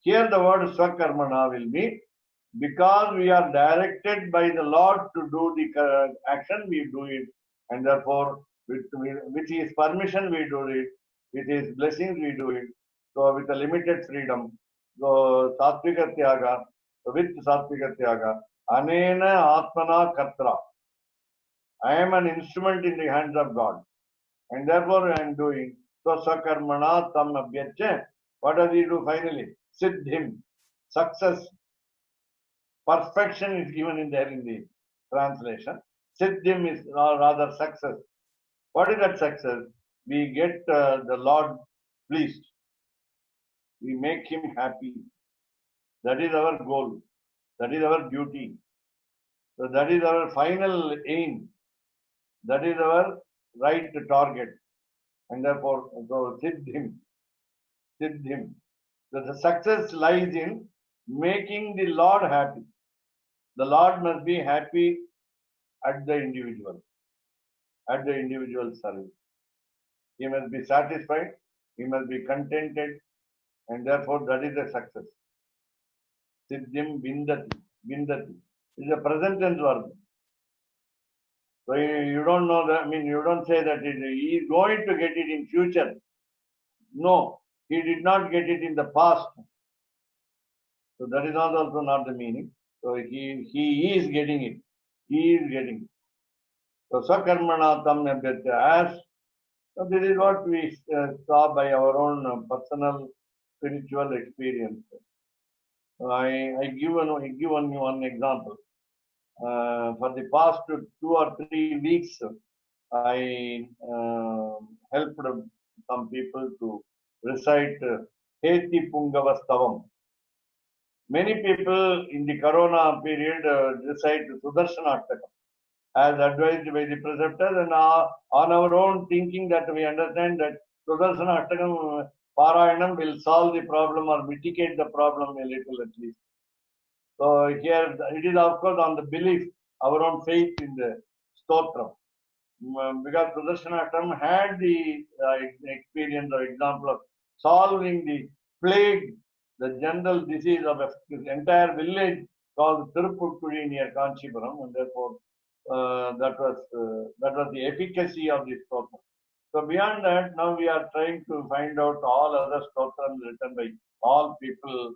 Here the word swakarmana will be because we are directed by the Lord to do the action, we do it. And therefore, with His permission, we do it. With His blessings, we do it. So with a limited freedom. So Sattvika Tyaga, with Sattvika Tyaga, Anena Atmana Katra. I am an instrument in the hands of God. And therefore I am doing. So Sakarmana Tam Abhyarcha. What does he do finally? Siddhim. Success. Perfection is given in there in the translation. Siddhim is rather success. What is that success? We get the Lord pleased. We make Him happy. That is our goal. That is our duty. So that is our final aim. That is our right target. And therefore, so Siddhim. So the success lies in making the Lord happy. The Lord must be happy at the individual service. He must be satisfied, he must be contented, and therefore that is the success. Siddhim Vindati. It is a present tense verb. So you don't know that, you don't say that he is going to get it in future. No, he did not get it in the past. So that is also not the meaning. So he is getting it. He is getting it. So Sakarmana Tam Abhyarcha. As so this is what we saw by our own personal spiritual experience. I give one example. For the past 2 or 3 weeks, I helped some people to recite Heti Pungavastavam. Many people in the Corona period recite Sudarshanashtakam as advised by the preceptors, and on our own thinking that we understand that Sudarshanashtakam Parayanam will solve the problem or mitigate the problem a little at least. So here it is of course on the belief, our own faith in the Stotram. Because Sudarshanashtakam had the experience or example of solving the plague, the general disease of an entire village called Tirupukkudi near Kanchipuram, and therefore that was the efficacy of this stotra. So beyond that, now we are trying to find out all other stotrams written by all people,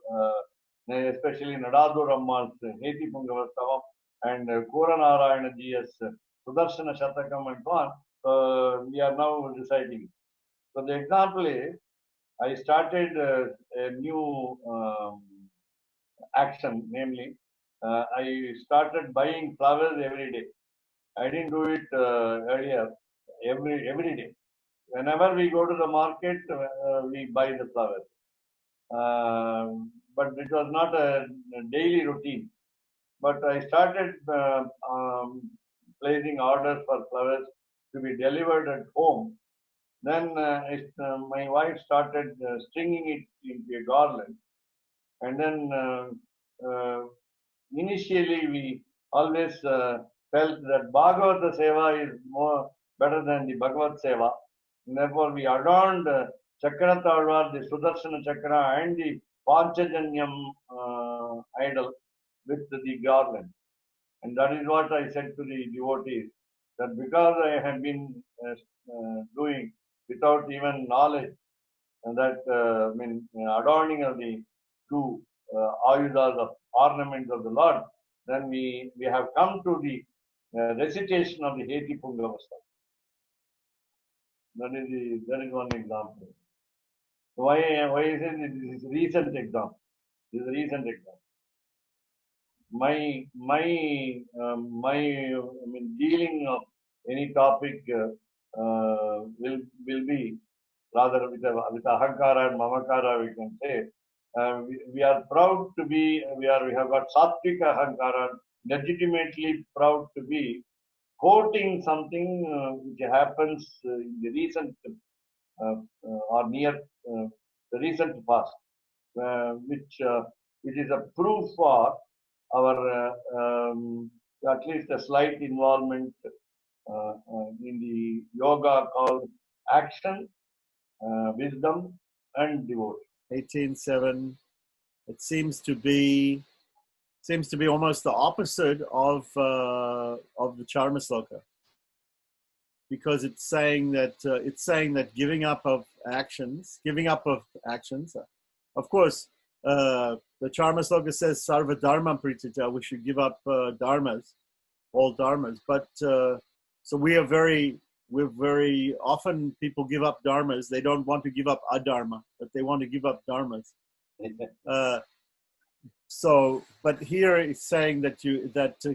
especially Nadadu Rammal's Heti Pungavastavam and Kuranarayana Ji's Sudarshana Shatakam and so on. We are now reciting. So the example is, I started a new action, namely, I started buying flowers every day. I didn't do it earlier, every day. Whenever we go to the market, we buy the flowers. But it was not a daily routine. But I started placing orders for flowers to be delivered at home. Then my wife started stringing it into a garland. And then initially we always felt that Bhagavata Seva is more better than the Bhagavad Seva. And therefore we adorned Chakra Talwar, the Sudarshana Chakra and the Panchajanyam idol with the garland. And that is what I said to the devotees, that because I have been doing without even knowledge, and that adorning of the two ayudas of ornaments of the Lord, then we have come to the recitation of the Heti Pungavasta. That is one example. Why is it? This is recent example. This is a recent example. My dealing of any topic will be rather with ahankara and mamakara, we can say. We are proud to be, we have got sattvic ahankara, legitimately proud to be quoting something which happens in the recent or near the recent past, which is a proof for our at least a slight involvement in the yoga called action, wisdom, and devotion. 18.7. It seems to be almost the opposite of the Charmasloka, because it's saying that giving up of actions. Of course, the Charmasloka says sarva dharma pritita. We should give up dharmas, all dharmas. But so we very often people give up dharmas. They don't want to give up adharma, but they want to give up dharmas. But here it's saying that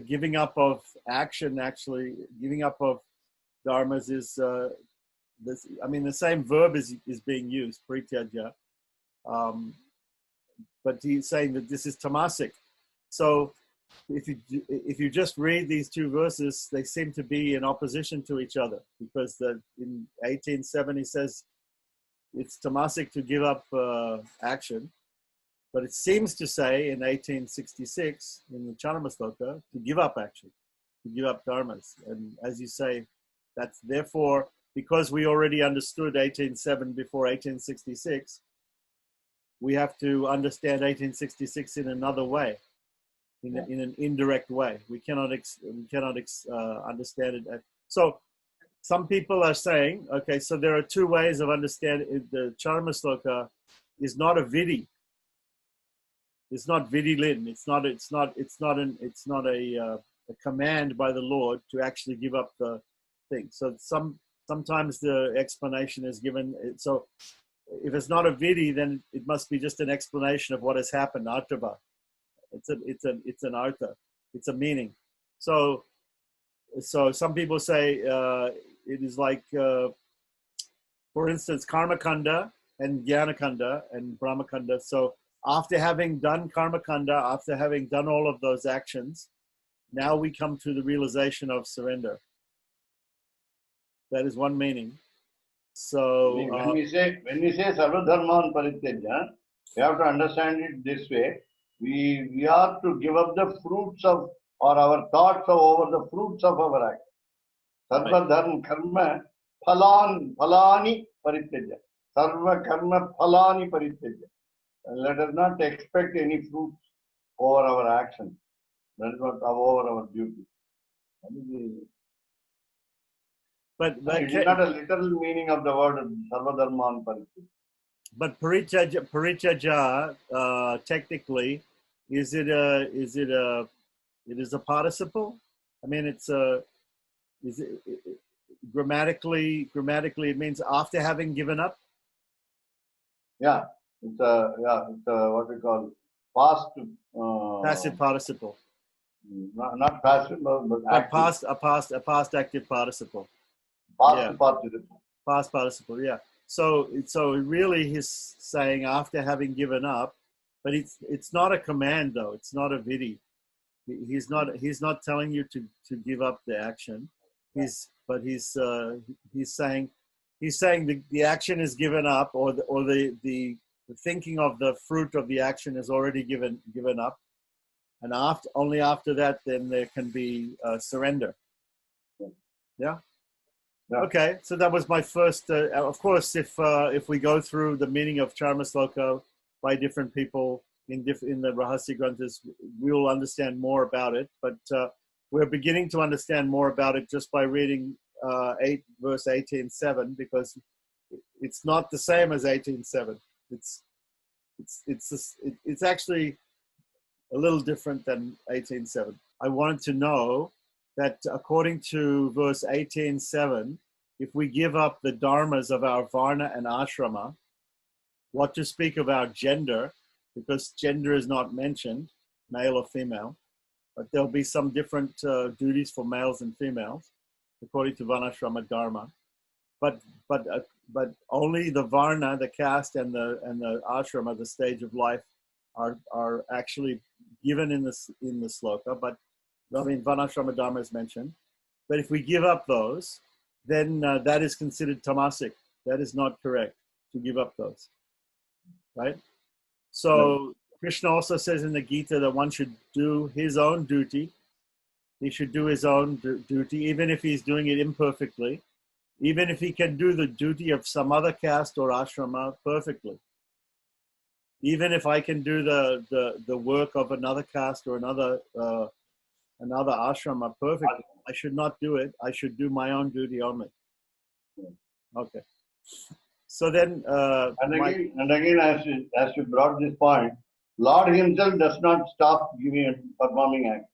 giving up of action, actually giving up of dharmas is this. I mean, the same verb is being used, prityaja, but he's saying that this is tamasic. So if you just read these two verses, they seem to be in opposition to each other, because in 18.7 he says it's tamasic to give up action, but it seems to say in 1866 in the Charmasloka to give up action, to give up dharmas. And as you say, that's therefore, because we already understood 18.7 before 1866, we have to understand 1866 in another way. In an indirect way. We cannot understand it. So some people are saying, okay, so there are two ways of understanding. The Charmasloka is not a vidi. It's not vidilin. It's not a command by the Lord to actually give up the thing. So sometimes the explanation is given. So if it's not a vidi, then it must be just an explanation of what has happened, artava. It's an artha. It's a meaning. So some people say it is like, for instance, karma kanda and jnana kanda and brahma kanda. So after having done karma kanda, after having done all of those actions, now we come to the realization of surrender. That is one meaning. So when we say sarva dharman parityaja, we have to understand it this way. We are to give up the fruits of, or our thoughts over the fruits of our act. Sarva dharma karma phalani parityaja. Sarva karma phalani parityaja. Let us not expect any fruits over our actions. That is what over our duty. But it is not a literal meaning of the word sarva dharman parityaja. But parityaja technically, it is a participle? I mean, grammatically it means after having given up? Yeah, it's what we call past. Passive participle. Not passive, but active. A past active participle. Past participle. Past participle, yeah. So really he's saying after having given up, but it's not a command though. It's not a vidi. He's not telling you to give up the action. He's saying he's saying the action is given up, or the thinking of the fruit of the action is already given up, and only after that then there can be surrender. Yeah. Okay, so that was my first. Of course, if we go through the meaning of Charmasloka by different people in the Rahasya Granthas, we will understand more about it. But we're beginning to understand more about it just by reading verse 18:7, because it's not the same as 18:7. It's actually a little different than 18:7. I wanted to know that according to verse 18:7, if we give up the dharmas of our varna and ashrama, what to speak of our gender, because gender is not mentioned, male or female, but there'll be some different duties for males and females, according to varnashrama dharma. But only the varna, the caste, and the ashrama, the stage of life, are actually given in the sloka. But I mean, varnashrama dharma is mentioned. But if we give up those, then that is considered tamasic. That is not correct to give up those, right? So Krishna also says in the Gita that one should do his own duty. He should do his own duty, even if he's doing it imperfectly, even if he can do the duty of some other caste or ashrama perfectly. Even if I can do the work of another caste or another ashrama perfectly, I should not do it. I should do my own duty only. Okay. So then, and again, as you brought this point, Lord himself does not stop performing act.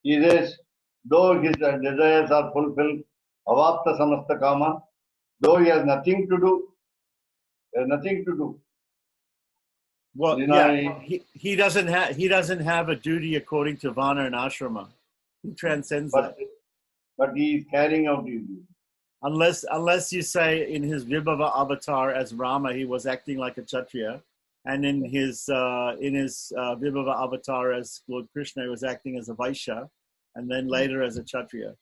He says, though his desires are fulfilled, avapta samasta kama, though he has nothing to do, well, yeah, he doesn't have a duty according to varna and ashrama. He transcends that. But he is carrying out his duty. Unless you say in his Vibhava avatar as Rama, he was acting like a Kshatriya, and in his Vibhava avatar as Lord Krishna, he was acting as a Vaishya, and then later as a Kshatriya.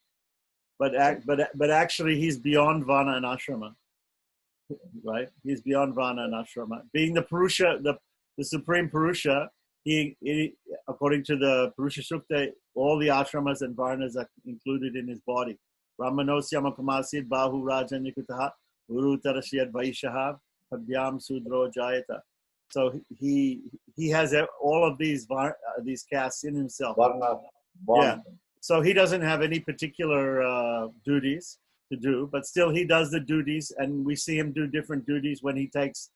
But actually, he's beyond Varna and Ashrama, right? He's beyond Varna and Ashrama. Being the Purusha, the supreme Purusha, he according to the Purusha Sukta, all the ashramas and varnas are included in his body. Brahmanosya Kamasid Bahu Rajanikuta Guru Tarashyad Vaishaha Padhyam Sudro Jayata. So he has all of these castes in himself. Varna. Yeah. So he doesn't have any particular duties to do, but still he does the duties, and we see him do different duties when he takes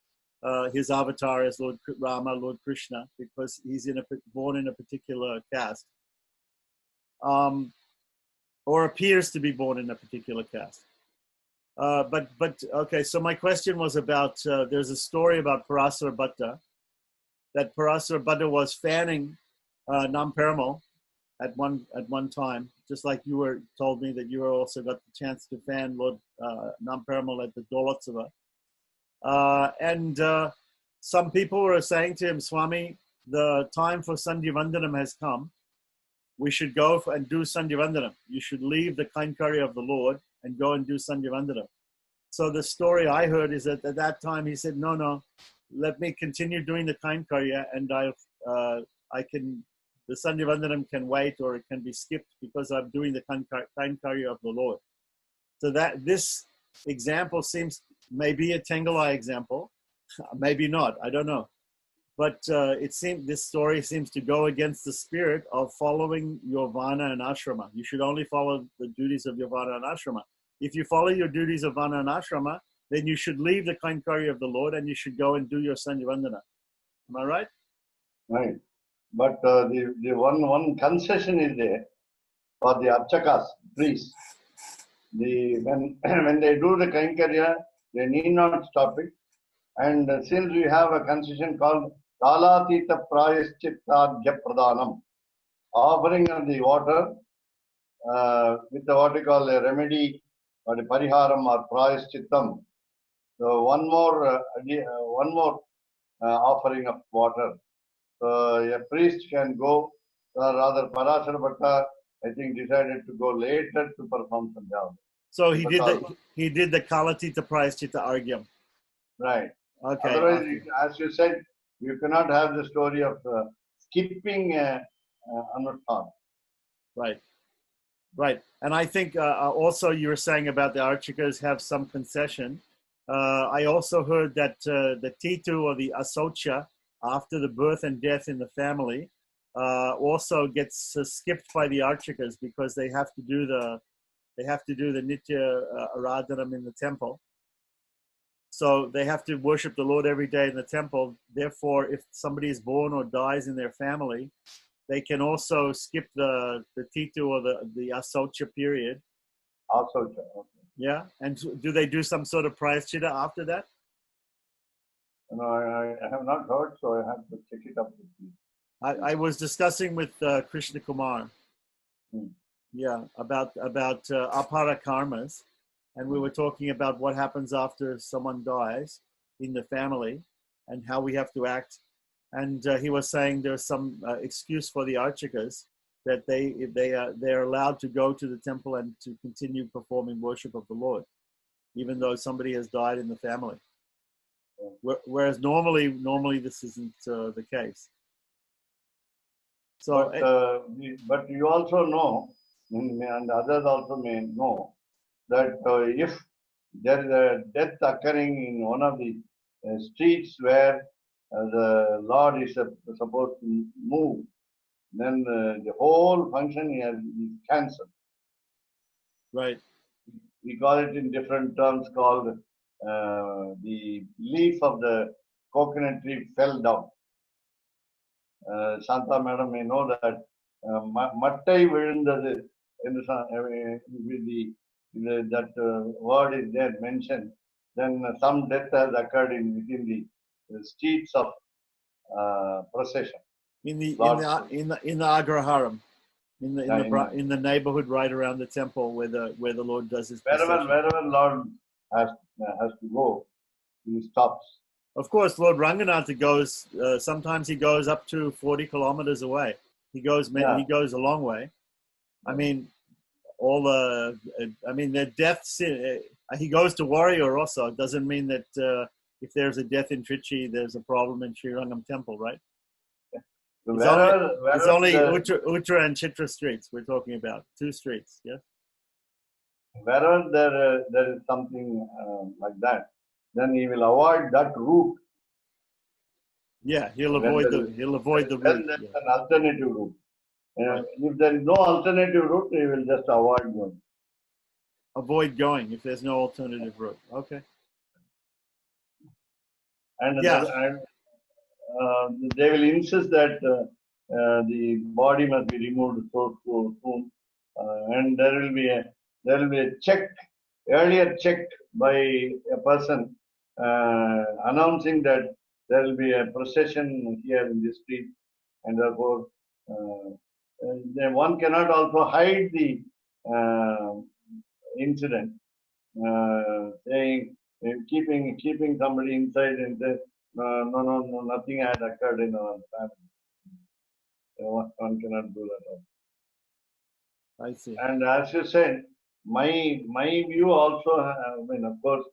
his avatar as Lord Rama, Lord Krishna, because he's born in a particular caste. Or appears to be born in a particular caste. But okay, so my question was about, there's a story about Parasara Bhatta, that Parasara Bhatta was fanning Namperumal at one time, just like you told me that you also got the chance to fan Lord Namperumal at the Dolotsava. And some people were saying to him, Swami, the time for Sandhya Vandanam has come. We should go and do Sandhya Vandanam. You should leave the Kainkari of the Lord and go and do Sandhya Vandanam. So the story I heard is that at that time he said, no, let me continue doing the Kainkarya, and the Sandhya Vandanam can wait, or it can be skipped because I'm doing the Kainkarya of the Lord. So that this example seems maybe a Tengalai example, maybe not, I don't know. But this story seems to go against the spirit of following your Varna and Ashrama. You should only follow the duties of your Varna and Ashrama. If you follow your duties of Varna and Ashrama, then you should leave the Kainkari of the Lord and you should go and do your Sandhya Vandana. Am I right? Right. But the one concession is there for the Archakas, priests. When they do the Kainkarya, they need not stop it. And since we have a concession called Kalatita Prayaschittadhya Pradhanam, offering of the water with what we call a remedy or a pariharam or prayaschittam. So one more offering of water. So a priest can go, or rather Parasara Bhatta, I think, decided to go later to perform Sandhya. So he did the Kalatita Prayaschitta Argyam. Right. Okay. Otherwise, Okay. as you said, you cannot have the story of skipping Anushthan. Right. Right. And I think also you were saying about the Archakas have some concession. I also heard that the Titu or the Asocha, after the birth and death in the family, also gets skipped by the Archakas because they have to do the Nitya Aradhanam in the temple. So they have to worship the Lord every day in the temple. Therefore, if somebody is born or dies in their family, they can also skip the Titu or the Asocha period. Asocha, okay. Yeah, and do they do some sort of prayaschitta after that? No, I have not heard, so I have to check it up with you. I was discussing with Krishna Kumar, yeah, about apara karmas, and we were talking about what happens after someone dies in the family and how we have to act. And he was saying there's some excuse for the archakas that they're allowed to go to the temple and to continue performing worship of the Lord, even though somebody has died in the family. Whereas normally this isn't the case. So, but you also know, and others also may know, that if there is a death occurring in one of the streets where the Lord is supposed to move, then the whole function is cancelled. Right. We call it in different terms called the leaf of the coconut tree fell down. Shanta madam may know that mattai vizhundadu that word is there mentioned. Then some death has occurred within the streets of procession. In the Agraharam, in the neighborhood right around the temple where the Lord does his procession. Wherever Lord has to go, he stops. Of course, Lord Ranganatha goes. Sometimes he goes up to 40 kilometers away. He goes a long way. I mean, the deaths. He goes to Warrior also. It doesn't mean that if there's a death in Trichy, there's a problem in Srirangam Temple, right? It's only Uttra and Chitra streets we're talking about. 2 streets, yes. Wherever there is something like that, then he will avoid that route. Yeah, he'll avoid the route. Then there's an alternative route. Right. If there is no alternative route, he will just avoid going. Avoid going if there's no alternative route. Okay. And they will insist that the body must be removed so soon, and there will be a check, earlier checked by a person announcing that there will be a procession here in the street, and therefore one cannot also hide the incident, saying keeping somebody inside and say no, nothing had occurred in our family. One cannot do that. I see. And as you said, my view also, of course,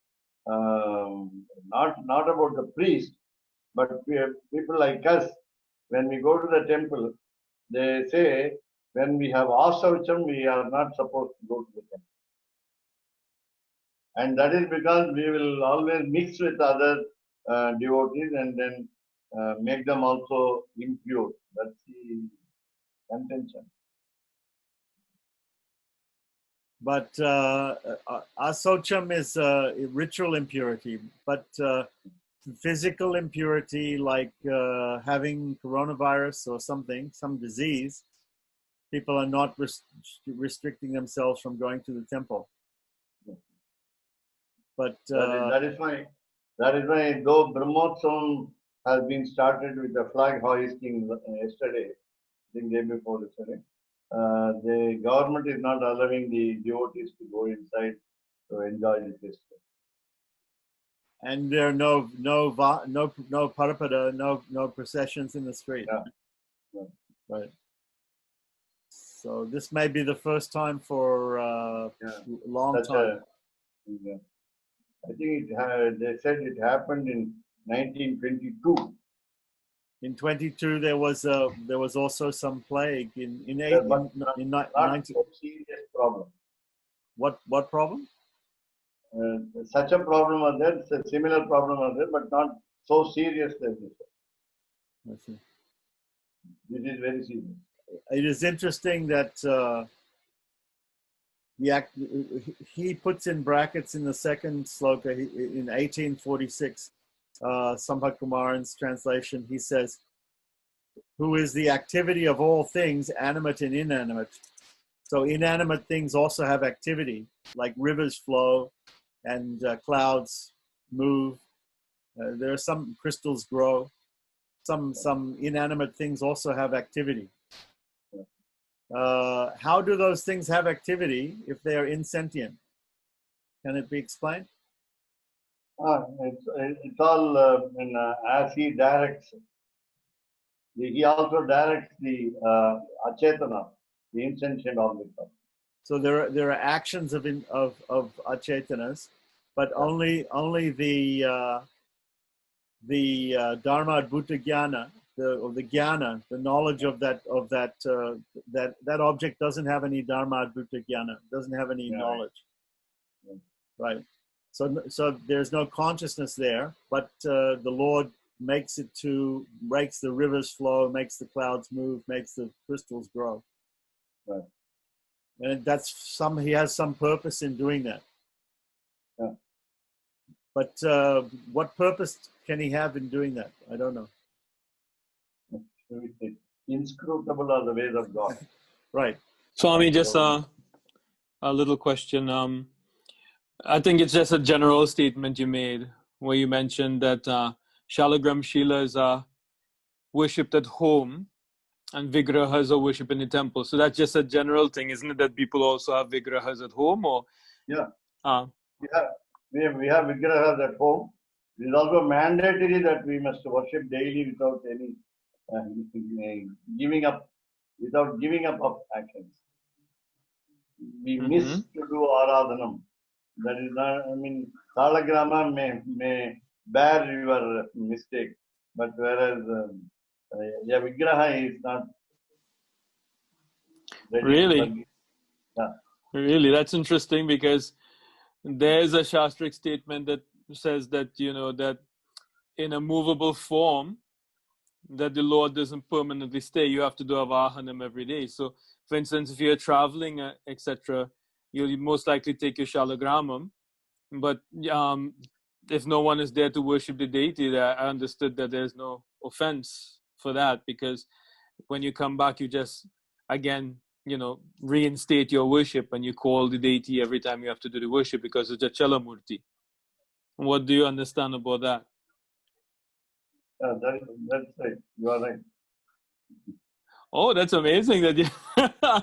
not about the priest, but people like us, when we go to the temple, they say when we have asaucham, we are not supposed to go to the temple. And that is because we will always mix with other devotees and then make them also impure. That's the intention. But asocham is ritual impurity, but physical impurity, like having coronavirus or some disease, people are not restricting themselves from going to the temple. But that is why, though Brahmotsavam has been started with the flag hoisting yesterday, I think day before yesterday, the government is not allowing the devotees to go inside to enjoy the festival. And there are no parapada, no processions in the street. Yeah. Right. So this may be the first time for a long time. I think they said it happened in 1922. In 22, there was also some plague in Not 19. so serious problem. What problem? Such a problem was there, a similar problem was there, but not so serious as this. I see. This is very serious. It is interesting that he puts in brackets in the second sloka in 1846. Sambhat Kumaran's translation, he says, "Who is the activity of all things, animate and inanimate." So inanimate things also have activity, like rivers flow and clouds move. There are some crystals grow. Some inanimate things also have activity. How do those things have activity if they are insentient? Can it be explained? It's all as he directs. He also directs the achetana, the insentient object. So there are actions of achetanas, but only the dharma adbhuta jnana, the jnana, the knowledge of that object doesn't have any dharma adbhuta jnana, doesn't have any knowledge. Right. So there's no consciousness there, but the Lord makes the rivers flow, makes the clouds move, makes the crystals grow. Right. And he has some purpose in doing that. Yeah. But what purpose can he have in doing that? I don't know. Inscrutable are the ways of God. Right. Swami, just a little question. I think it's just a general statement you made where you mentioned that Shalagram Shilas are worshipped at home and Vigrahas are worshipped in the temple. So that's just a general thing, isn't it? That people also have Vigrahas at home, or? Yeah. We have Vigrahas at home. It is also mandatory that we must worship daily without any giving up of actions. We miss to do Aradhanam. That is not, I mean, Salagrama may bear your mistake, but whereas Vigraha is not ready. Really? Yeah. Really, that's interesting, because there's a Shastric statement that says that, that in a movable form, that the Lord doesn't permanently stay. You have to do Avahanam every day. So, for instance, if you're traveling, etc., you'll most likely take your Shalagramam. But if no one is there to worship the deity, I understood that there's no offense for that, because when you come back, you just, again, reinstate your worship, and you call the deity every time you have to do the worship, because it's a Chalamurti. What do you understand about that? Yeah, that's right. You are right. Oh, that's amazing that you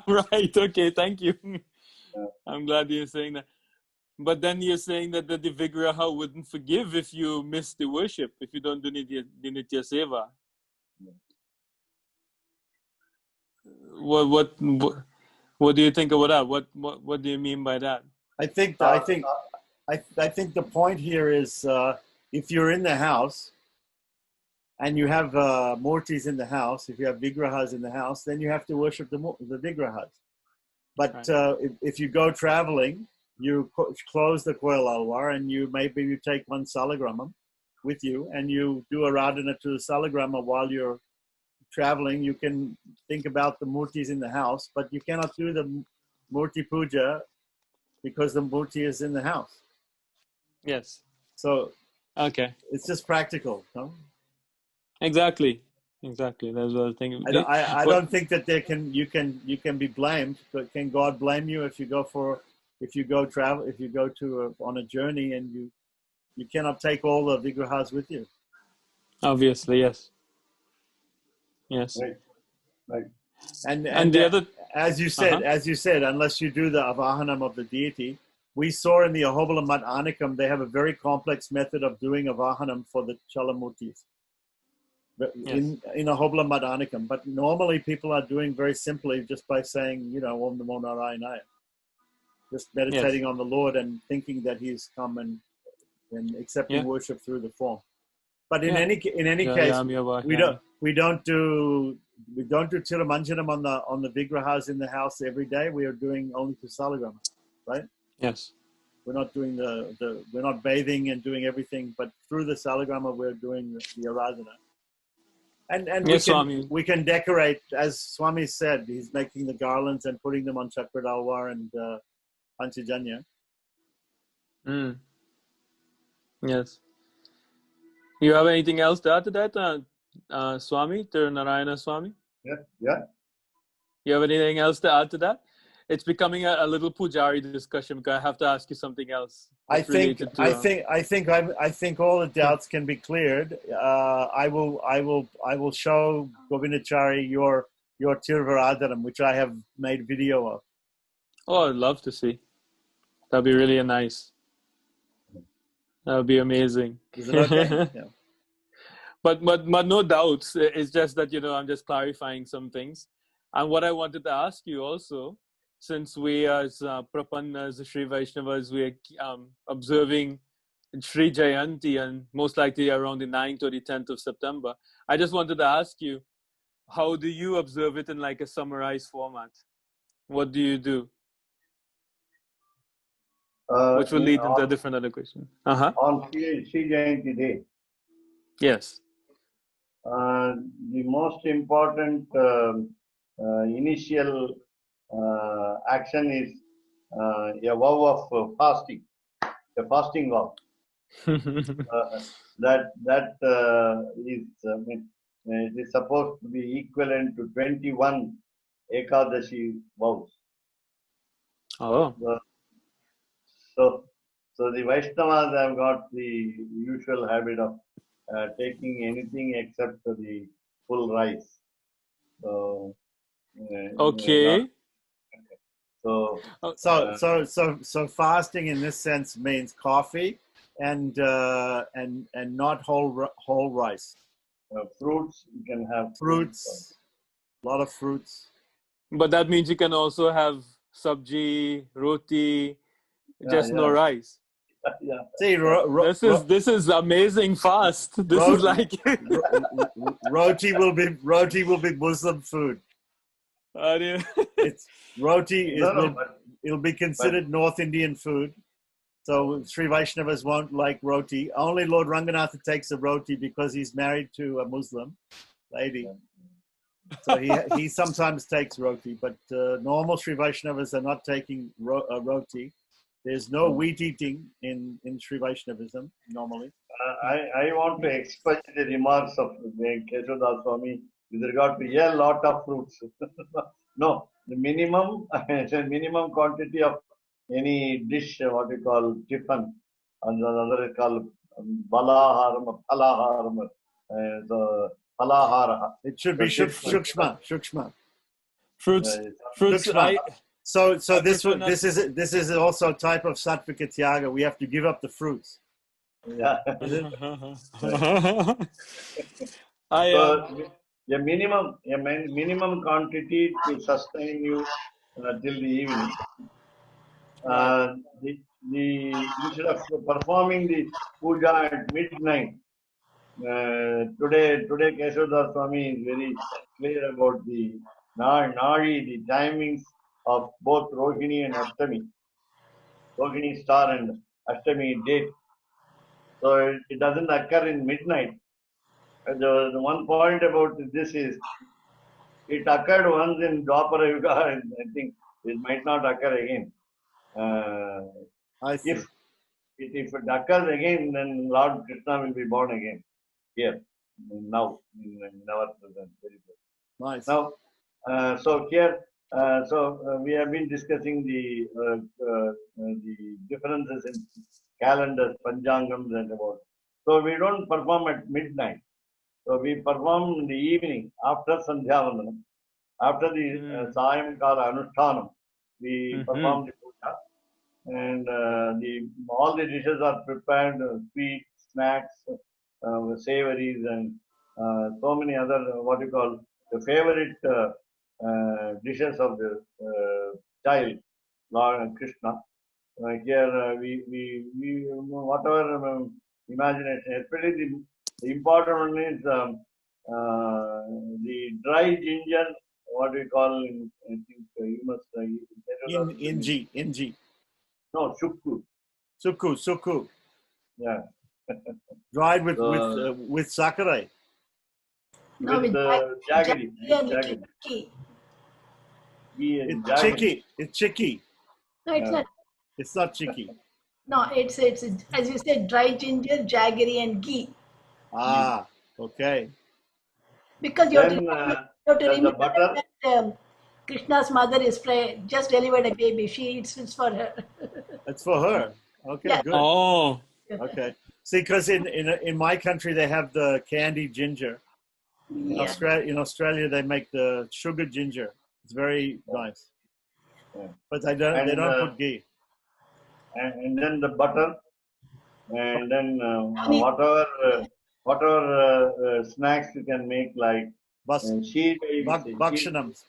right. Okay, thank you. Yeah. I'm glad you're saying that. But then you're saying that the Vigraha wouldn't forgive if you miss the worship, if you don't do the Nitya Seva. What do you think about that? What do you mean by that? I think the point here is if you're in the house and you have murtis in the house, if you have vigrahas in the house, then you have to worship the vigrahas. But if you go traveling, you close the Koil Alwar, and you take one Salagramam with you, and you do a Radhana to the Salagrama while you're traveling. You can think about the murtis in the house, but you cannot do the murti puja because the murti is in the house. Yes. So okay, it's just practical, no? Exactly. That's what I was thinking. I don't think that you can be blamed. But can God blame you if you go on a journey and you cannot take all the vigrahas with you? Obviously, yes. Right. And the other, as you said, unless you do the avahanam of the deity, we saw in the Ahobalam Mat Anikam, they have a very complex method of doing avahanam for the Chalamurtis. in a Hobla Madhanikam. But normally people are doing very simply just by saying, Om Namo Narayanaya. Just meditating on the Lord and thinking that He's come and accepting worship through the form. But in any case, we don't do Tirumanjanam on the Vigrahas in the house every day. We are doing only to Salagrama, right? Yes. We're not doing we're not bathing and doing everything, but through the Salagrama we're doing the Aradhana. And we can decorate, as Swami said, he's making the garlands and putting them on Chakradalwar and Panchajanya. Yes. You have anything else to add to that, Swami, Tirunarayana Swami? Yeah. You have anything else to add to that? It's becoming a little pujari discussion because I have to ask you something else. I think all the doubts can be cleared. I will show Govindachari your Tirvaradhanam, which I have made video of. Oh, I'd love to see. That'd be really nice. That would be amazing. Is it okay? Yeah. But no doubts. It's just that, I'm just clarifying some things. And what I wanted to ask you also, since we as Prapannas, Sri Vaishnavas, we are observing Sri Jayanti and most likely around the 9th or the 10th of September, I just wanted to ask you, how do you observe it in like a summarized format? What do you do? Which will lead into a different other question. On Sri Jayanti day. Yes. The most important initial action is a vow of fasting, a fasting vow. That it is supposed to be equivalent to 21 Ekadashi vows. Oh. So the Vaishnavas have got the usual habit of taking anything except the full rice. So okay. So fasting in this sense means coffee and not whole rice. Fruits, you can have fruits, a lot of fruits. But that means you can also have sabji, roti, no rice. Yeah. See, this is amazing fast. This is like roti will be Muslim food. It's roti it'll be considered North Indian food. So Sri Vaishnavas won't like roti. Only Lord Ranganatha takes a roti because he's married to a Muslim lady. So he sometimes takes roti, but normal Sri Vaishnavas are not taking roti. There's no wheat eating in Sri Vaishnavism normally. I want to expunged the remarks of Keshavdas Swami with regard to a lot of fruits. No, the minimum quantity of any dish, what you call tiffin, and another is called balaharam, phalaharam, phalahara. It should be shukshma. Fruits. Shukshma. So this is also a type of sattvika tyaga. We have to give up the fruits. Yeah. A minimum quantity to sustain you till the evening. Instead of performing the puja at midnight, today Keshavdas Swami is very clear about the Nadi, the timings of both Rohini and Ashtami, Rohini star and Ashtami date. So it doesn't occur in midnight. The one point about this is, it occurred once in Dwapara Yuga, and I think it might not occur again. If it occurs again, then Lord Krishna will be born again here, now, in our present. Very good. Nice. Now, so here, we have been discussing the differences in calendars, panjangams, and about. So we don't perform at midnight. So we perform in the evening after Sandhyavandanam, after the Sayamkala Anushtanam. We perform the puja, and all the dishes are prepared, sweet, snacks, savories, and so many other what you call the favorite dishes of the child, Lord Krishna. Here we whatever imagination, especially the important one is the dry ginger. What we call in, I think you must Inji. no shukku. Suku. Yeah. Dried with So, with sakura. No, with with jaggery. and little chicky. Ghee and It's jaggery. chicky. It's chicky. No, it's Yeah. not. It's not chicky. No, it's as you said, dry ginger, jaggery, and ghee. Ah, okay. Because you have to Then remember, you have to the remember butter. that Krishna's mother is just delivered a baby. She eats it for her. That's for her. Okay, Yeah. good. Oh, Okay. See, because in my country they have the candied ginger. Yeah. In Australia they make the sugar ginger. It's very nice. Yeah. But they don't put ghee. And then the butter, and then Honey. whatever snacks you can make like cheedai. Bhakshanams.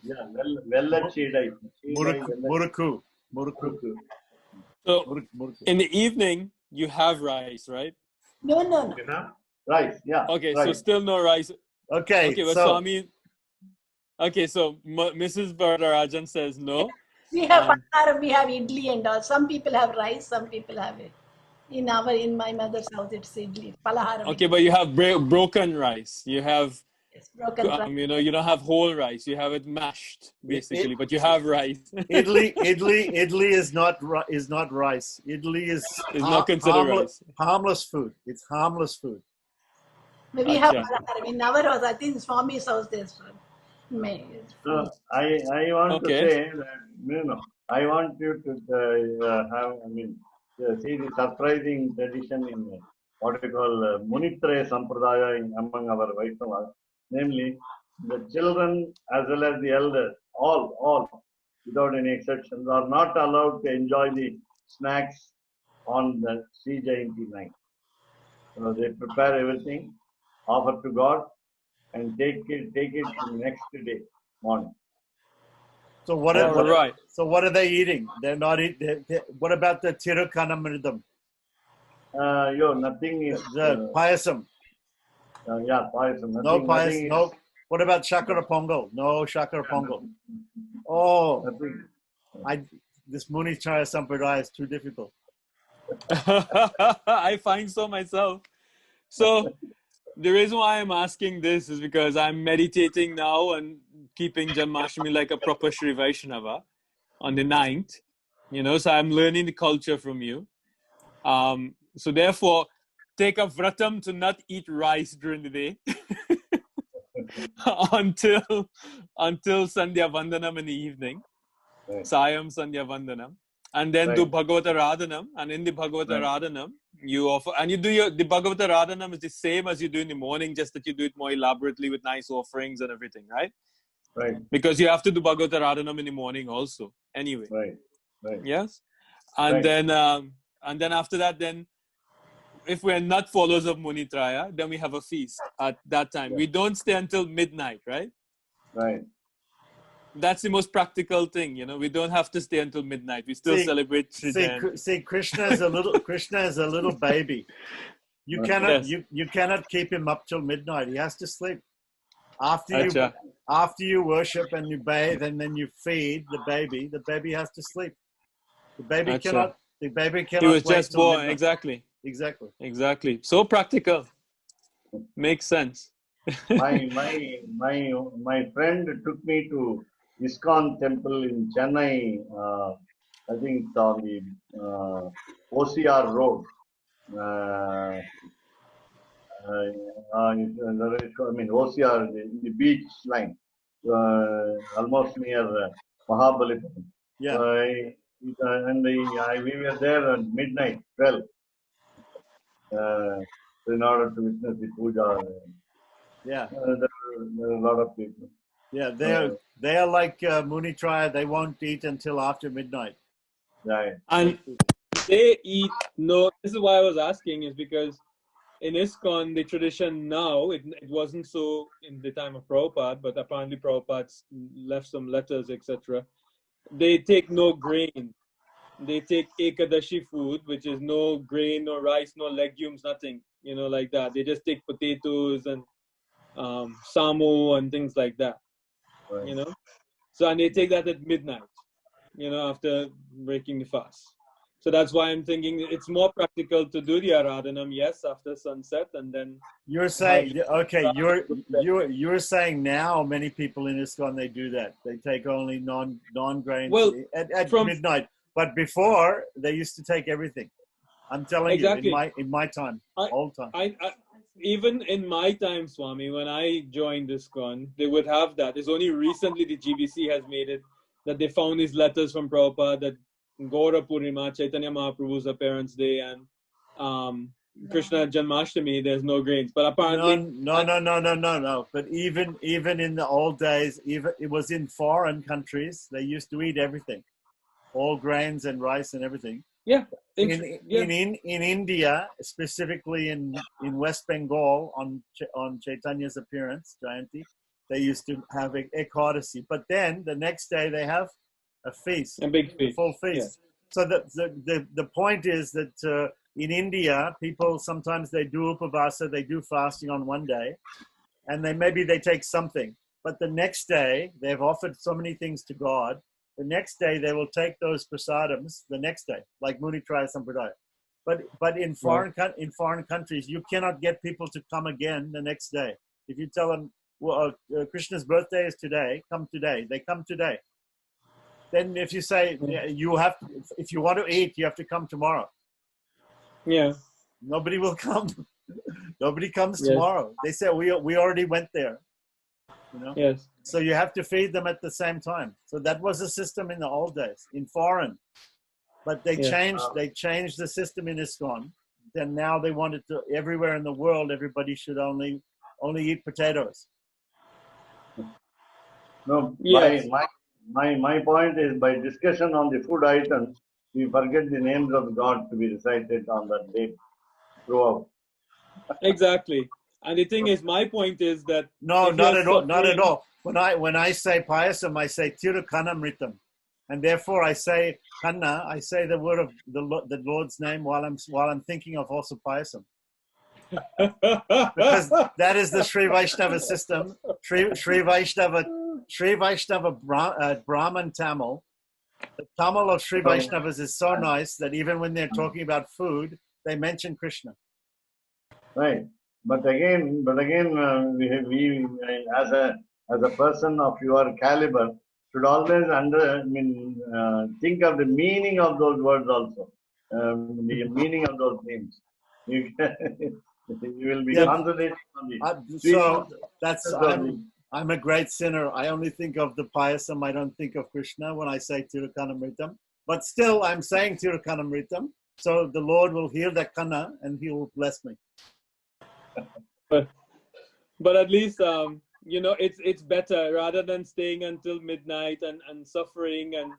Yeah, vella cheedai. Muruku. so in the evening you have rice, right? No. Rice, yeah. Okay, rice. so still no rice. Okay, Okay, but so I mean, okay, so Mrs. Varadarajan says no. We have palaharam, we have idli and all. Some people have rice, some people have it. In my mother's house, it's idli, palaharam. Okay, but you have broken rice. You have, it's broken rice. you don't have whole rice. You have it mashed, basically. But you have rice. idli is not rice. Idli is not considered rice. Harmless food. It's harmless food. We have palaharam. In our house, I think Swami's house, there's So I want to say that I want you to have see the surprising tradition in what we call Munitraya Sampradaya among our Vaishnavas, namely the children as well as the elders, all without any exceptions, are not allowed to enjoy the snacks on the Sri Jayanti night. So they prepare everything, offer to God, and take it the next day morning. So what are they eating? They're not eating. What about the Tirukanamridam? Nothing is the payasam. Payasam. No payasam. No. What about Shakara Pongal? No Shakara Pongal. Oh, this Munitraya Sampradaya is too difficult. I find so myself. So the reason why I'm asking this is because I'm meditating now and keeping Janmashtami like a proper Sri Vaishnava on the 9th. So I'm learning the culture from you. So therefore, take a vratam to not eat rice during the day until Sandhya Vandanam in the evening. Right. Sayam Sandhya Vandanam. And then do Bhagavata Radhanam. And in the Bhagavata Radhanam, you offer, and you do the Bhagavata Radhanam is the same as you do in the morning, just that you do it more elaborately with nice offerings and everything, right? Right. Because you have to do Bhagavata Radhanam in the morning also, anyway. Right. Yes? And then after that, then if we're not followers of Munitraya, then we have a feast at that time. We don't stay until midnight, right? Right. That's the most practical thing, we don't have to stay until midnight. We still celebrate Sri Jayanti. See, Krishna is a little baby. You cannot keep him up till midnight. He has to sleep. After you worship and you bathe and then you feed the baby has to sleep. The baby cannot He was just born, midnight. Exactly. So practical. Makes sense. my friend took me to ISKCON temple in Chennai. I think it's on the OCR road. OCR, the beach line, almost near Mahabalipuram. Yeah. We were there at midnight, 12, in order to witness the puja. Yeah. There are a lot of people. Yeah, they are like Munitraya. They won't eat until after midnight. Right. And they eat. No, this is why I was asking, is because in ISKCON, the tradition now, it wasn't so in the time of Prabhupada, but apparently Prabhupada left some letters, etc. They take no grain. They take Ekadashi food, which is no grain, no rice, no legumes, nothing, like that. They just take potatoes and samu and things like that, Right. So, and they take that at midnight, after breaking the fast. So that's why I'm thinking it's more practical to do the Aradhanam, yes, after sunset, and then You're saying, okay, you're saying now many people in ISKCON, they do that. They take only non-grains at midnight. But before, they used to take everything. I'm telling you, in my time, old time. I even in my time, Swami, when I joined ISKCON, they would have that. It's only recently the GBC has made it that they found these letters from Prabhupada that Gaura Purnima, Chaitanya Mahaprabhu's appearance day, and Krishna Janmashtami, there's no grains. But apparently, no. But even in the old days, even it was in foreign countries, they used to eat everything, all grains and rice and everything. Yeah. In India, specifically in West Bengal, on Chaitanya's appearance, Jayanti, they used to have Ekadasi. But then the next day they have a feast, a big feast, a full feast. Yeah. So the point is that in India, people sometimes they do upavasa, they do fasting on one day, and maybe they take something. But the next day, they've offered so many things to God. The next day, they will take those prasadams the next day, like Munitraya Sampradaya. But in foreign countries, you cannot get people to come again the next day. If you tell them, well, Krishna's birthday is today, come today. They come today. Then if you say if you want to eat, you have to come tomorrow. Yeah. Nobody will come. Nobody comes tomorrow. They say we already went there. Yes. So you have to feed them at the same time. So that was a system in the old days, in foreign. But they changed the system in ISKCON. Then now they wanted to everywhere in the world, everybody should only eat potatoes. No, yes. my point is by discussion on the food items, we forget the names of God to be recited on that day throughout. Exactly. And the thing is, my point is that not at all. When I say payasam, I say tirukanamritam, and therefore I say kanna. I say the word of the Lord's name while I'm thinking of also payasam, because that is the Sri Vaishnava system. Sri Vaishnava Brahman Tamil. The Tamil of Sri Vaishnavas is so nice that even when they're talking about food, they mention Krishna. Right. But again, we as a person of your caliber should always think of the meaning of those words also, the meaning of those names. You will be concentrating on the. So that's I'm a great sinner. I only think of the payasam. I don't think of Krishna when I say Tirukanamritam. But still, I'm saying Tirukanamritam. So the Lord will hear that kanna and He will bless me. But at least it's better rather than staying until midnight and suffering and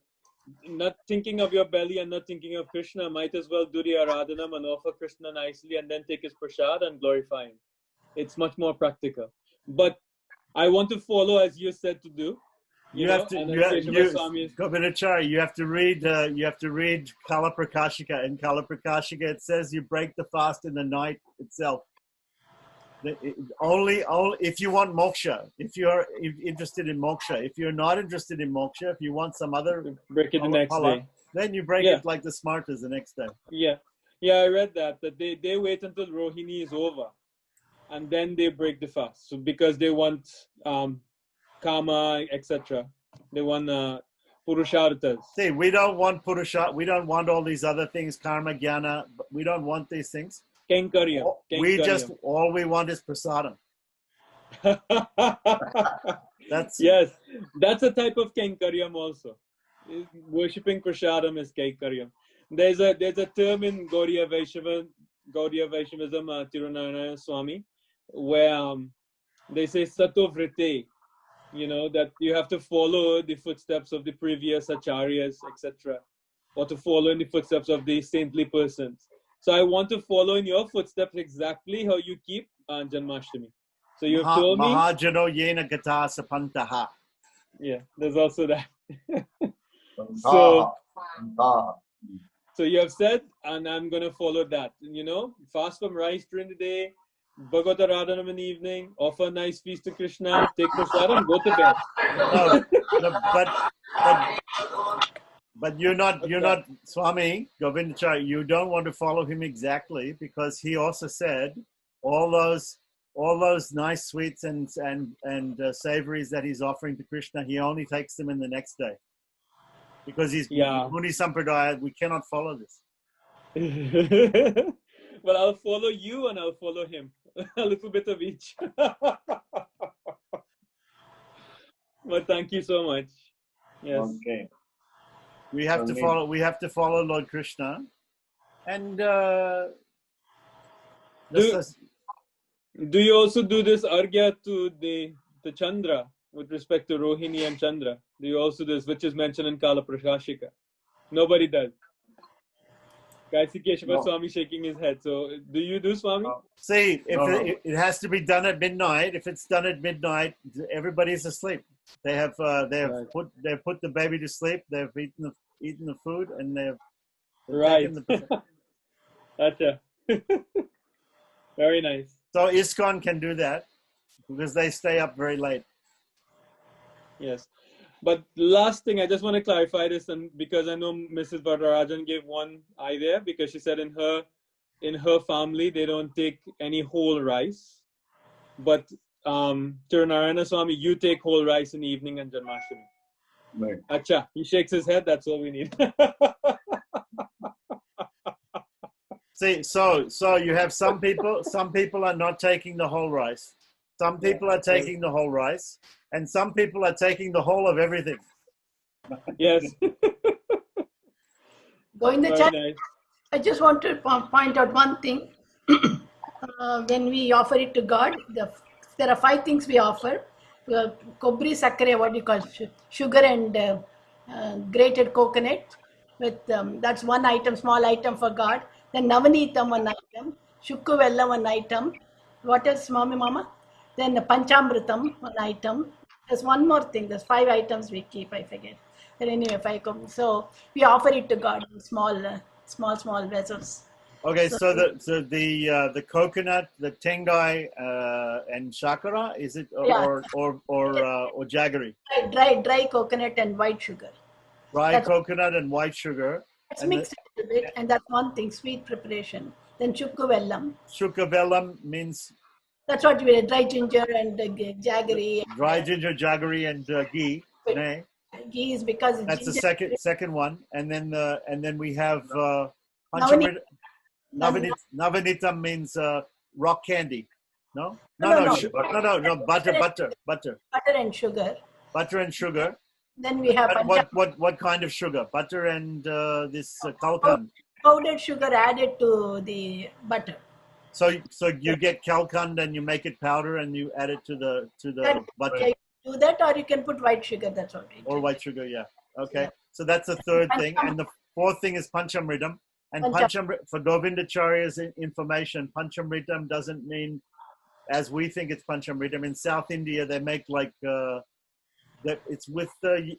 not thinking of your belly and not thinking of Krishna. Might as well do the Aradhanam and offer Krishna nicely and then take his prasad and glorify him. It's much more practical. But I want to follow as you said to do. You have to read Kala Prakashika. In Kala Prakashika, it says you break the fast in the night itself. Only if you want moksha, if you're interested in moksha. If you're not interested in moksha, if you want some other break it the next day, then you break it like the Smartas the next day. Yeah, I read that they wait until Rohini is over and then they break the fast. So because they want kama, etc. They want purusharthas. See, we don't want purusha. We don't want all these other things, karma, jnana. We don't want these things. Kenkaryam. All we want is prasadam. That's a type of kenkaryam also. Worshipping prasadam is kenkaryam. There's a term in Gaudiya Vaishnavism, Tirunarayana Swami, where they say sato vrite, that you have to follow the footsteps of the previous acharyas, etc., or to follow in the footsteps of the saintly persons. So I want to follow in your footsteps exactly how you keep Janmashtami. So you've told me. Mahajano yena gata sapantaha. Yeah, there's also that. Santaha. So you have said, and I'm going to follow that. You know, fast from rice during the day, Bhagavata Radhanam in the evening, offer a nice feast to Krishna, take prasadam, go to bed. But you're not Swami Govindacharya. You don't want to follow him exactly, because he also said all those nice sweets and savories that he's offering to Krishna, he only takes them in the next day, because he's Muni Sampradaya. We cannot follow this. Well, I'll follow you and I'll follow him. A little bit of each. But thank you so much. Yes. Okay. We have to follow. We have to follow Lord Krishna, and do you also do this argya to the Chandra with respect to Rohini and Chandra? Do you also do this, which is mentioned in Kala Prashashika? Nobody does. Kaisi Keshava Swami shaking his head. So, do you do, Swami? See, it has to be done at midnight. If it's done at midnight, everybody's asleep. They have put the baby to sleep. They've eaten the food, and they've taken the. Gotcha. Very nice. So ISKCON can do that because they stay up very late. Yes. But last thing, I just want to clarify this, and because I know Mrs. Vardarajan gave one idea, because she said in her family they don't take any whole rice, but Tirunarayana Swami, you take whole rice in the evening and Janmashtami. Right. Acha, he shakes his head. That's all we need. See, so you have some people. Some people are not taking the whole rice. Some people are taking the whole rice, and some people are taking the whole of everything. Yes. Govindacharya, I just want to point out one thing. When we offer it to God, there are 5 things we offer. Kobri sakre, what do you call sugar and grated coconut. With that's one item, small item for God. Then Navanitam, one item. Shukku Vella, one item. What else, Mama? Then Panchamritam, one item. There's one more thing. There's 5 items we keep. I forget. But anyway, 5. So we offer it to God in small vessels. Okay, so the coconut, the tengai, and shakara, is it or jaggery? Dry coconut and white sugar. Dry coconut and white sugar. Let's mix it a little bit, and that's one thing. Sweet preparation. Then chukku vellam. Chukku vellam means. That's what we dry ginger and jaggery. Dry ginger, jaggery, and ghee. Ghee is because it's that's ginger. the second one, and then we have Navanitam means rock candy. No, butter. Butter and sugar. Butter and sugar. Then we have what kind of sugar? Butter and this kalkan. Powdered sugar added to the butter. So you get kalkand and you make it powder and you add it to the butter. Yeah, you do that, or you can put white sugar. That's all right. Or white sugar, yeah. Okay. Yeah. So that's the third thing, and the fourth thing is panchamritam. And for Govindacharya's information, panchamritam doesn't mean as we think it's panchamritam. In South India, they make like that. It's with they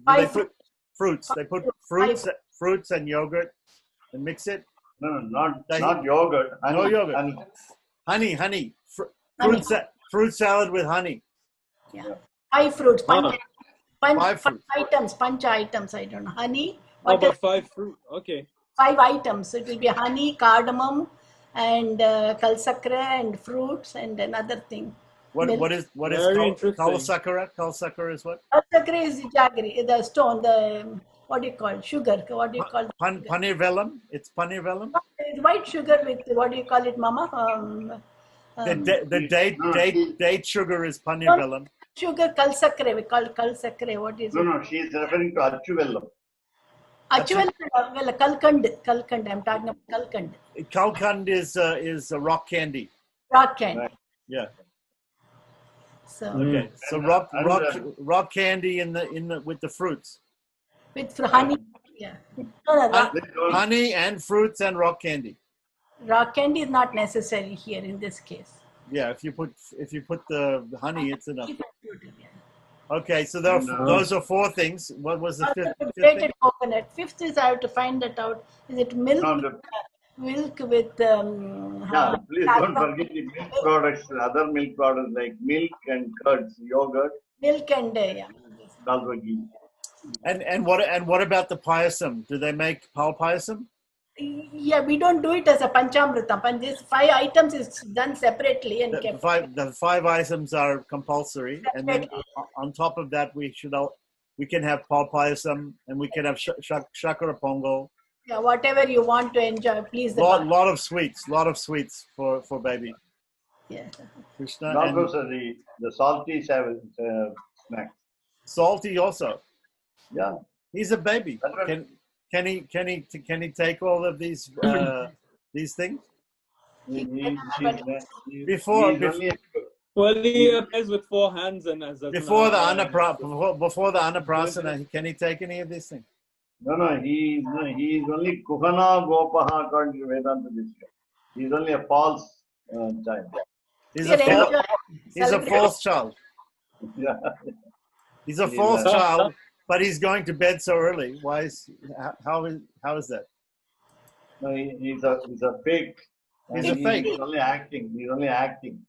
put fruits. They put fruits and yogurt and mix it. No, not yogurt. Honey, no yogurt. Honey. Fruit salad with honey. Yeah. 5 fruits. Five items. Pancha items. I don't know. Honey. About 5 fruit. Okay. 5 items. It will be honey, cardamom, and kalsakra and fruits and another thing. What is kalsakra? Kalsakra is what? Kalsakra is jaggery, the stone, the what do you call sugar? What do you call paneer vellam? It's paneer vellam. It's white sugar with what do you call it, Mama? The date sugar is paneer vellam. Sugar kalsakra. We call kalsakra. What is it? No. She is referring to achu vellam. Kalkand. I'm talking about kalkand. Kalkand is a rock candy. Rock candy. Right. Yeah. So okay. So rock candy in the with the fruits. With honey. Yeah. Honey and fruits and rock candy. Raw candy is not necessary here in this case. Yeah, if you put the honey, it's enough. Keep it muted, yeah. Okay, so And, those are four things. What was the Also, fifth thing? grated coconut. Fifth is I have to find that out. Is it milk? no, Milk with yeah, please don't calcium, forget the milk products, other milk products like milk and curds, yogurt, milk and yeah. also ghee. And what about the payasam? Do they make pal payasam? Yeah, we don't do it as a panchamritam. And these 5 items is done separately and kept The five items are compulsory, and then separately. on top of that, we can have pal payasam, and we can have shakara pongal. Yeah, whatever you want to enjoy, please. Lot of sweets for baby Yeah. Krishna. And also the salty snack. Salty also. Yeah. He's a baby. That's right. Can he take all of these things? Before Well, he appears with 4 hands and as before the Annaprasana, can he take any of these things? No, he is only Kuhana Gopaha according to Vedanta Dishya. He is only a false child. He's a false child. Yeah. He's a false child, but he's going to bed so early. Why is how is that? No, he's a fake. He's a fake. He's only acting.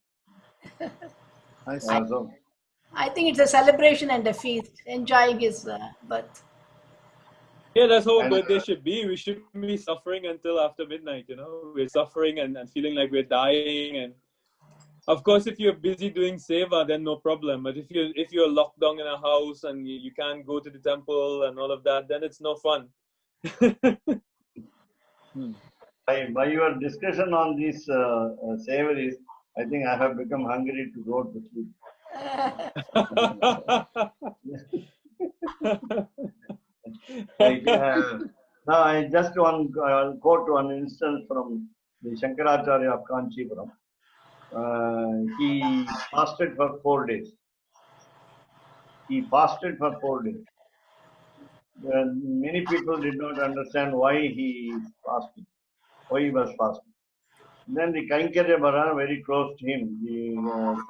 I see. So, I think it's a celebration and a feast, enjoying his birth. Yeah, that's how a birthday should be. We shouldn't be suffering until after midnight, We're suffering and feeling like we're dying. And of course, if you're busy doing seva, then no problem. But if you're locked down in a house and you can't go to the temple and all of that, then it's no fun. by your discussion on these savories, I think I have become hungry to go to sleep. Now, I just quote one instance from the Shankaracharya of Kanchipuram. He fasted for 4 days. Many people did not understand why he was fasting. Then the Kaikarya Bhara, very close to him, the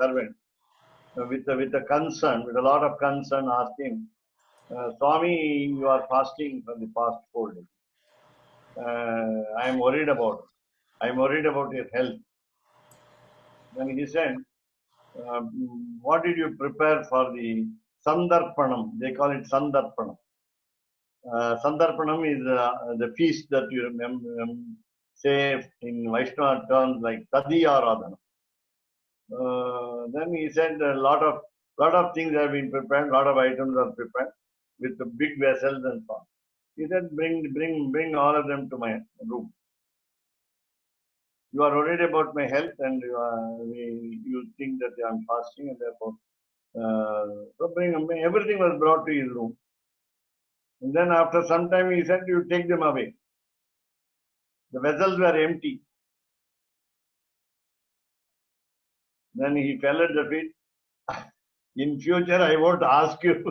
servant, with a lot of concern, asked him, Swami, you are fasting for the past 4 days. I am worried about your health. Then he said, what did you prepare for the Sandarpanam? They call it Sandarpanam. Sandarpanam is the feast that you say in Vaishnava terms like Tadiyaradhana. Then he said a lot of things have been prepared, lot of items are prepared with the big vessels and so on. He said, bring all of them to my room. You are worried about my health and you think that I am fasting and therefore, so bring everything was brought to his room. And then after some time he said, you take them away. The vessels were empty. Then he fell at the feet. In future, I won't ask you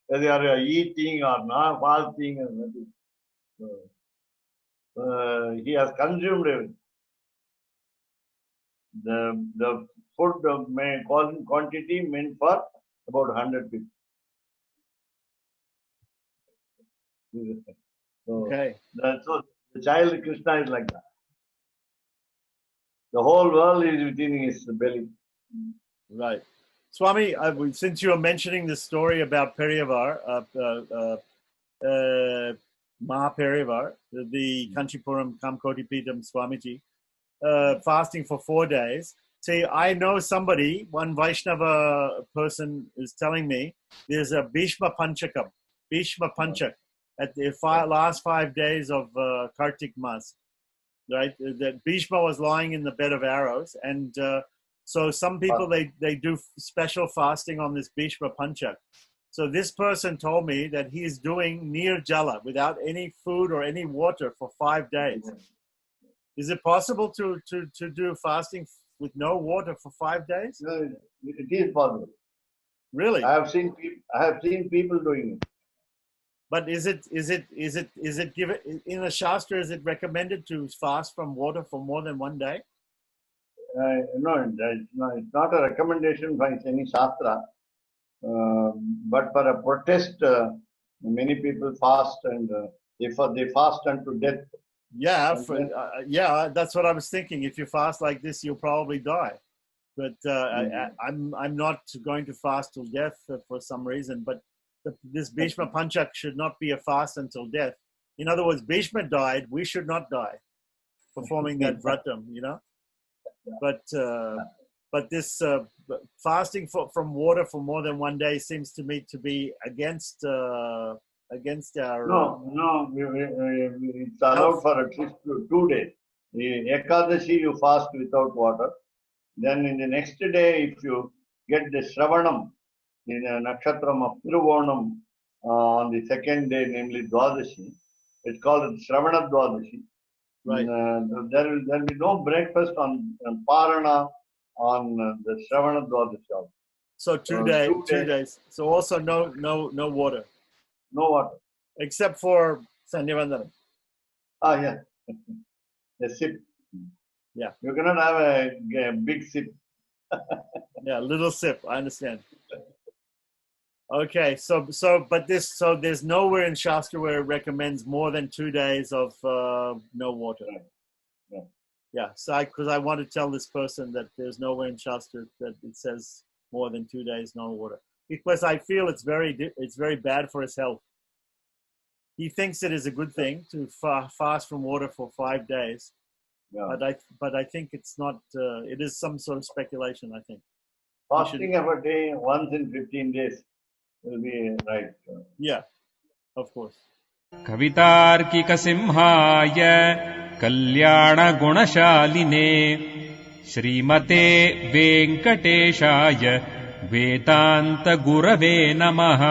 whether you are eating or not fasting. He has consumed everything. The food quantity meant for about 100 people. So, Okay. So the child Krishna is like that. The whole world is within his belly. Right. Swami, since you were mentioning the story about Periyavar, Mahaperiyavar, the Kanchipuram Kamkotipitam Swamiji, fasting for 4 days. See, I know somebody, one Vaishnava person is telling me, there's a Bhishma Panchak at the last 5 days of Kartik Mas, right? That Bhishma was lying in the bed of arrows, and so some people, they do special fasting on this Bhishma Panchak. So this person told me that he is doing near Jala without any food or any water for 5 days. Is it possible to do fasting with no water for 5 days? No, it is possible. Really? I have seen people doing it. But is it given in the Shastra? Is it recommended to fast from water for more than one day? No, it's not a recommendation by any Shastra. But for a protest, many people fast and they fast unto death. Yeah, yeah, that's what I was thinking. If you fast like this, you'll probably die. But I'm not going to fast till death for some reason. But this Bhishma Panchak should not be a fast until death. In other words, Bhishma died. We should not die performing that vratam, you know. But this fasting from water for more than one day seems to me to be against our. No, it's allowed for at least 2 days. The Ekadashi you fast without water. Then in the next day, if you get the Shravanam in a nakshatram of Tiruvonam on the second day, namely Dwadashi, it's called Shravana Dwadashi. Right. There will be no breakfast on Parana on the Shravana Dwadashi. So 2 days. 2 days. So also no water. No water. Except for Sandhyavandanam. Yeah. A sip. Yeah. You cannot have a big sip. Yeah, little sip. I understand. Okay, so there's nowhere in Shastra where it recommends more than 2 days of no water. Right. Yeah. So because I want to tell this person that there's nowhere in Shastra that it says more than 2 days no water, because I feel it's very bad for his health. He thinks it is a good thing to fast from water for 5 days. Yeah. But I think it's not. It is some sort of speculation. I think fasting every day once in 15 days will be right. Yeah, of course. कवितार्किक सिंहाय कल्याण गुणशालिने श्रीमते वेंकटेशाय वेदांत गुरवे नमः।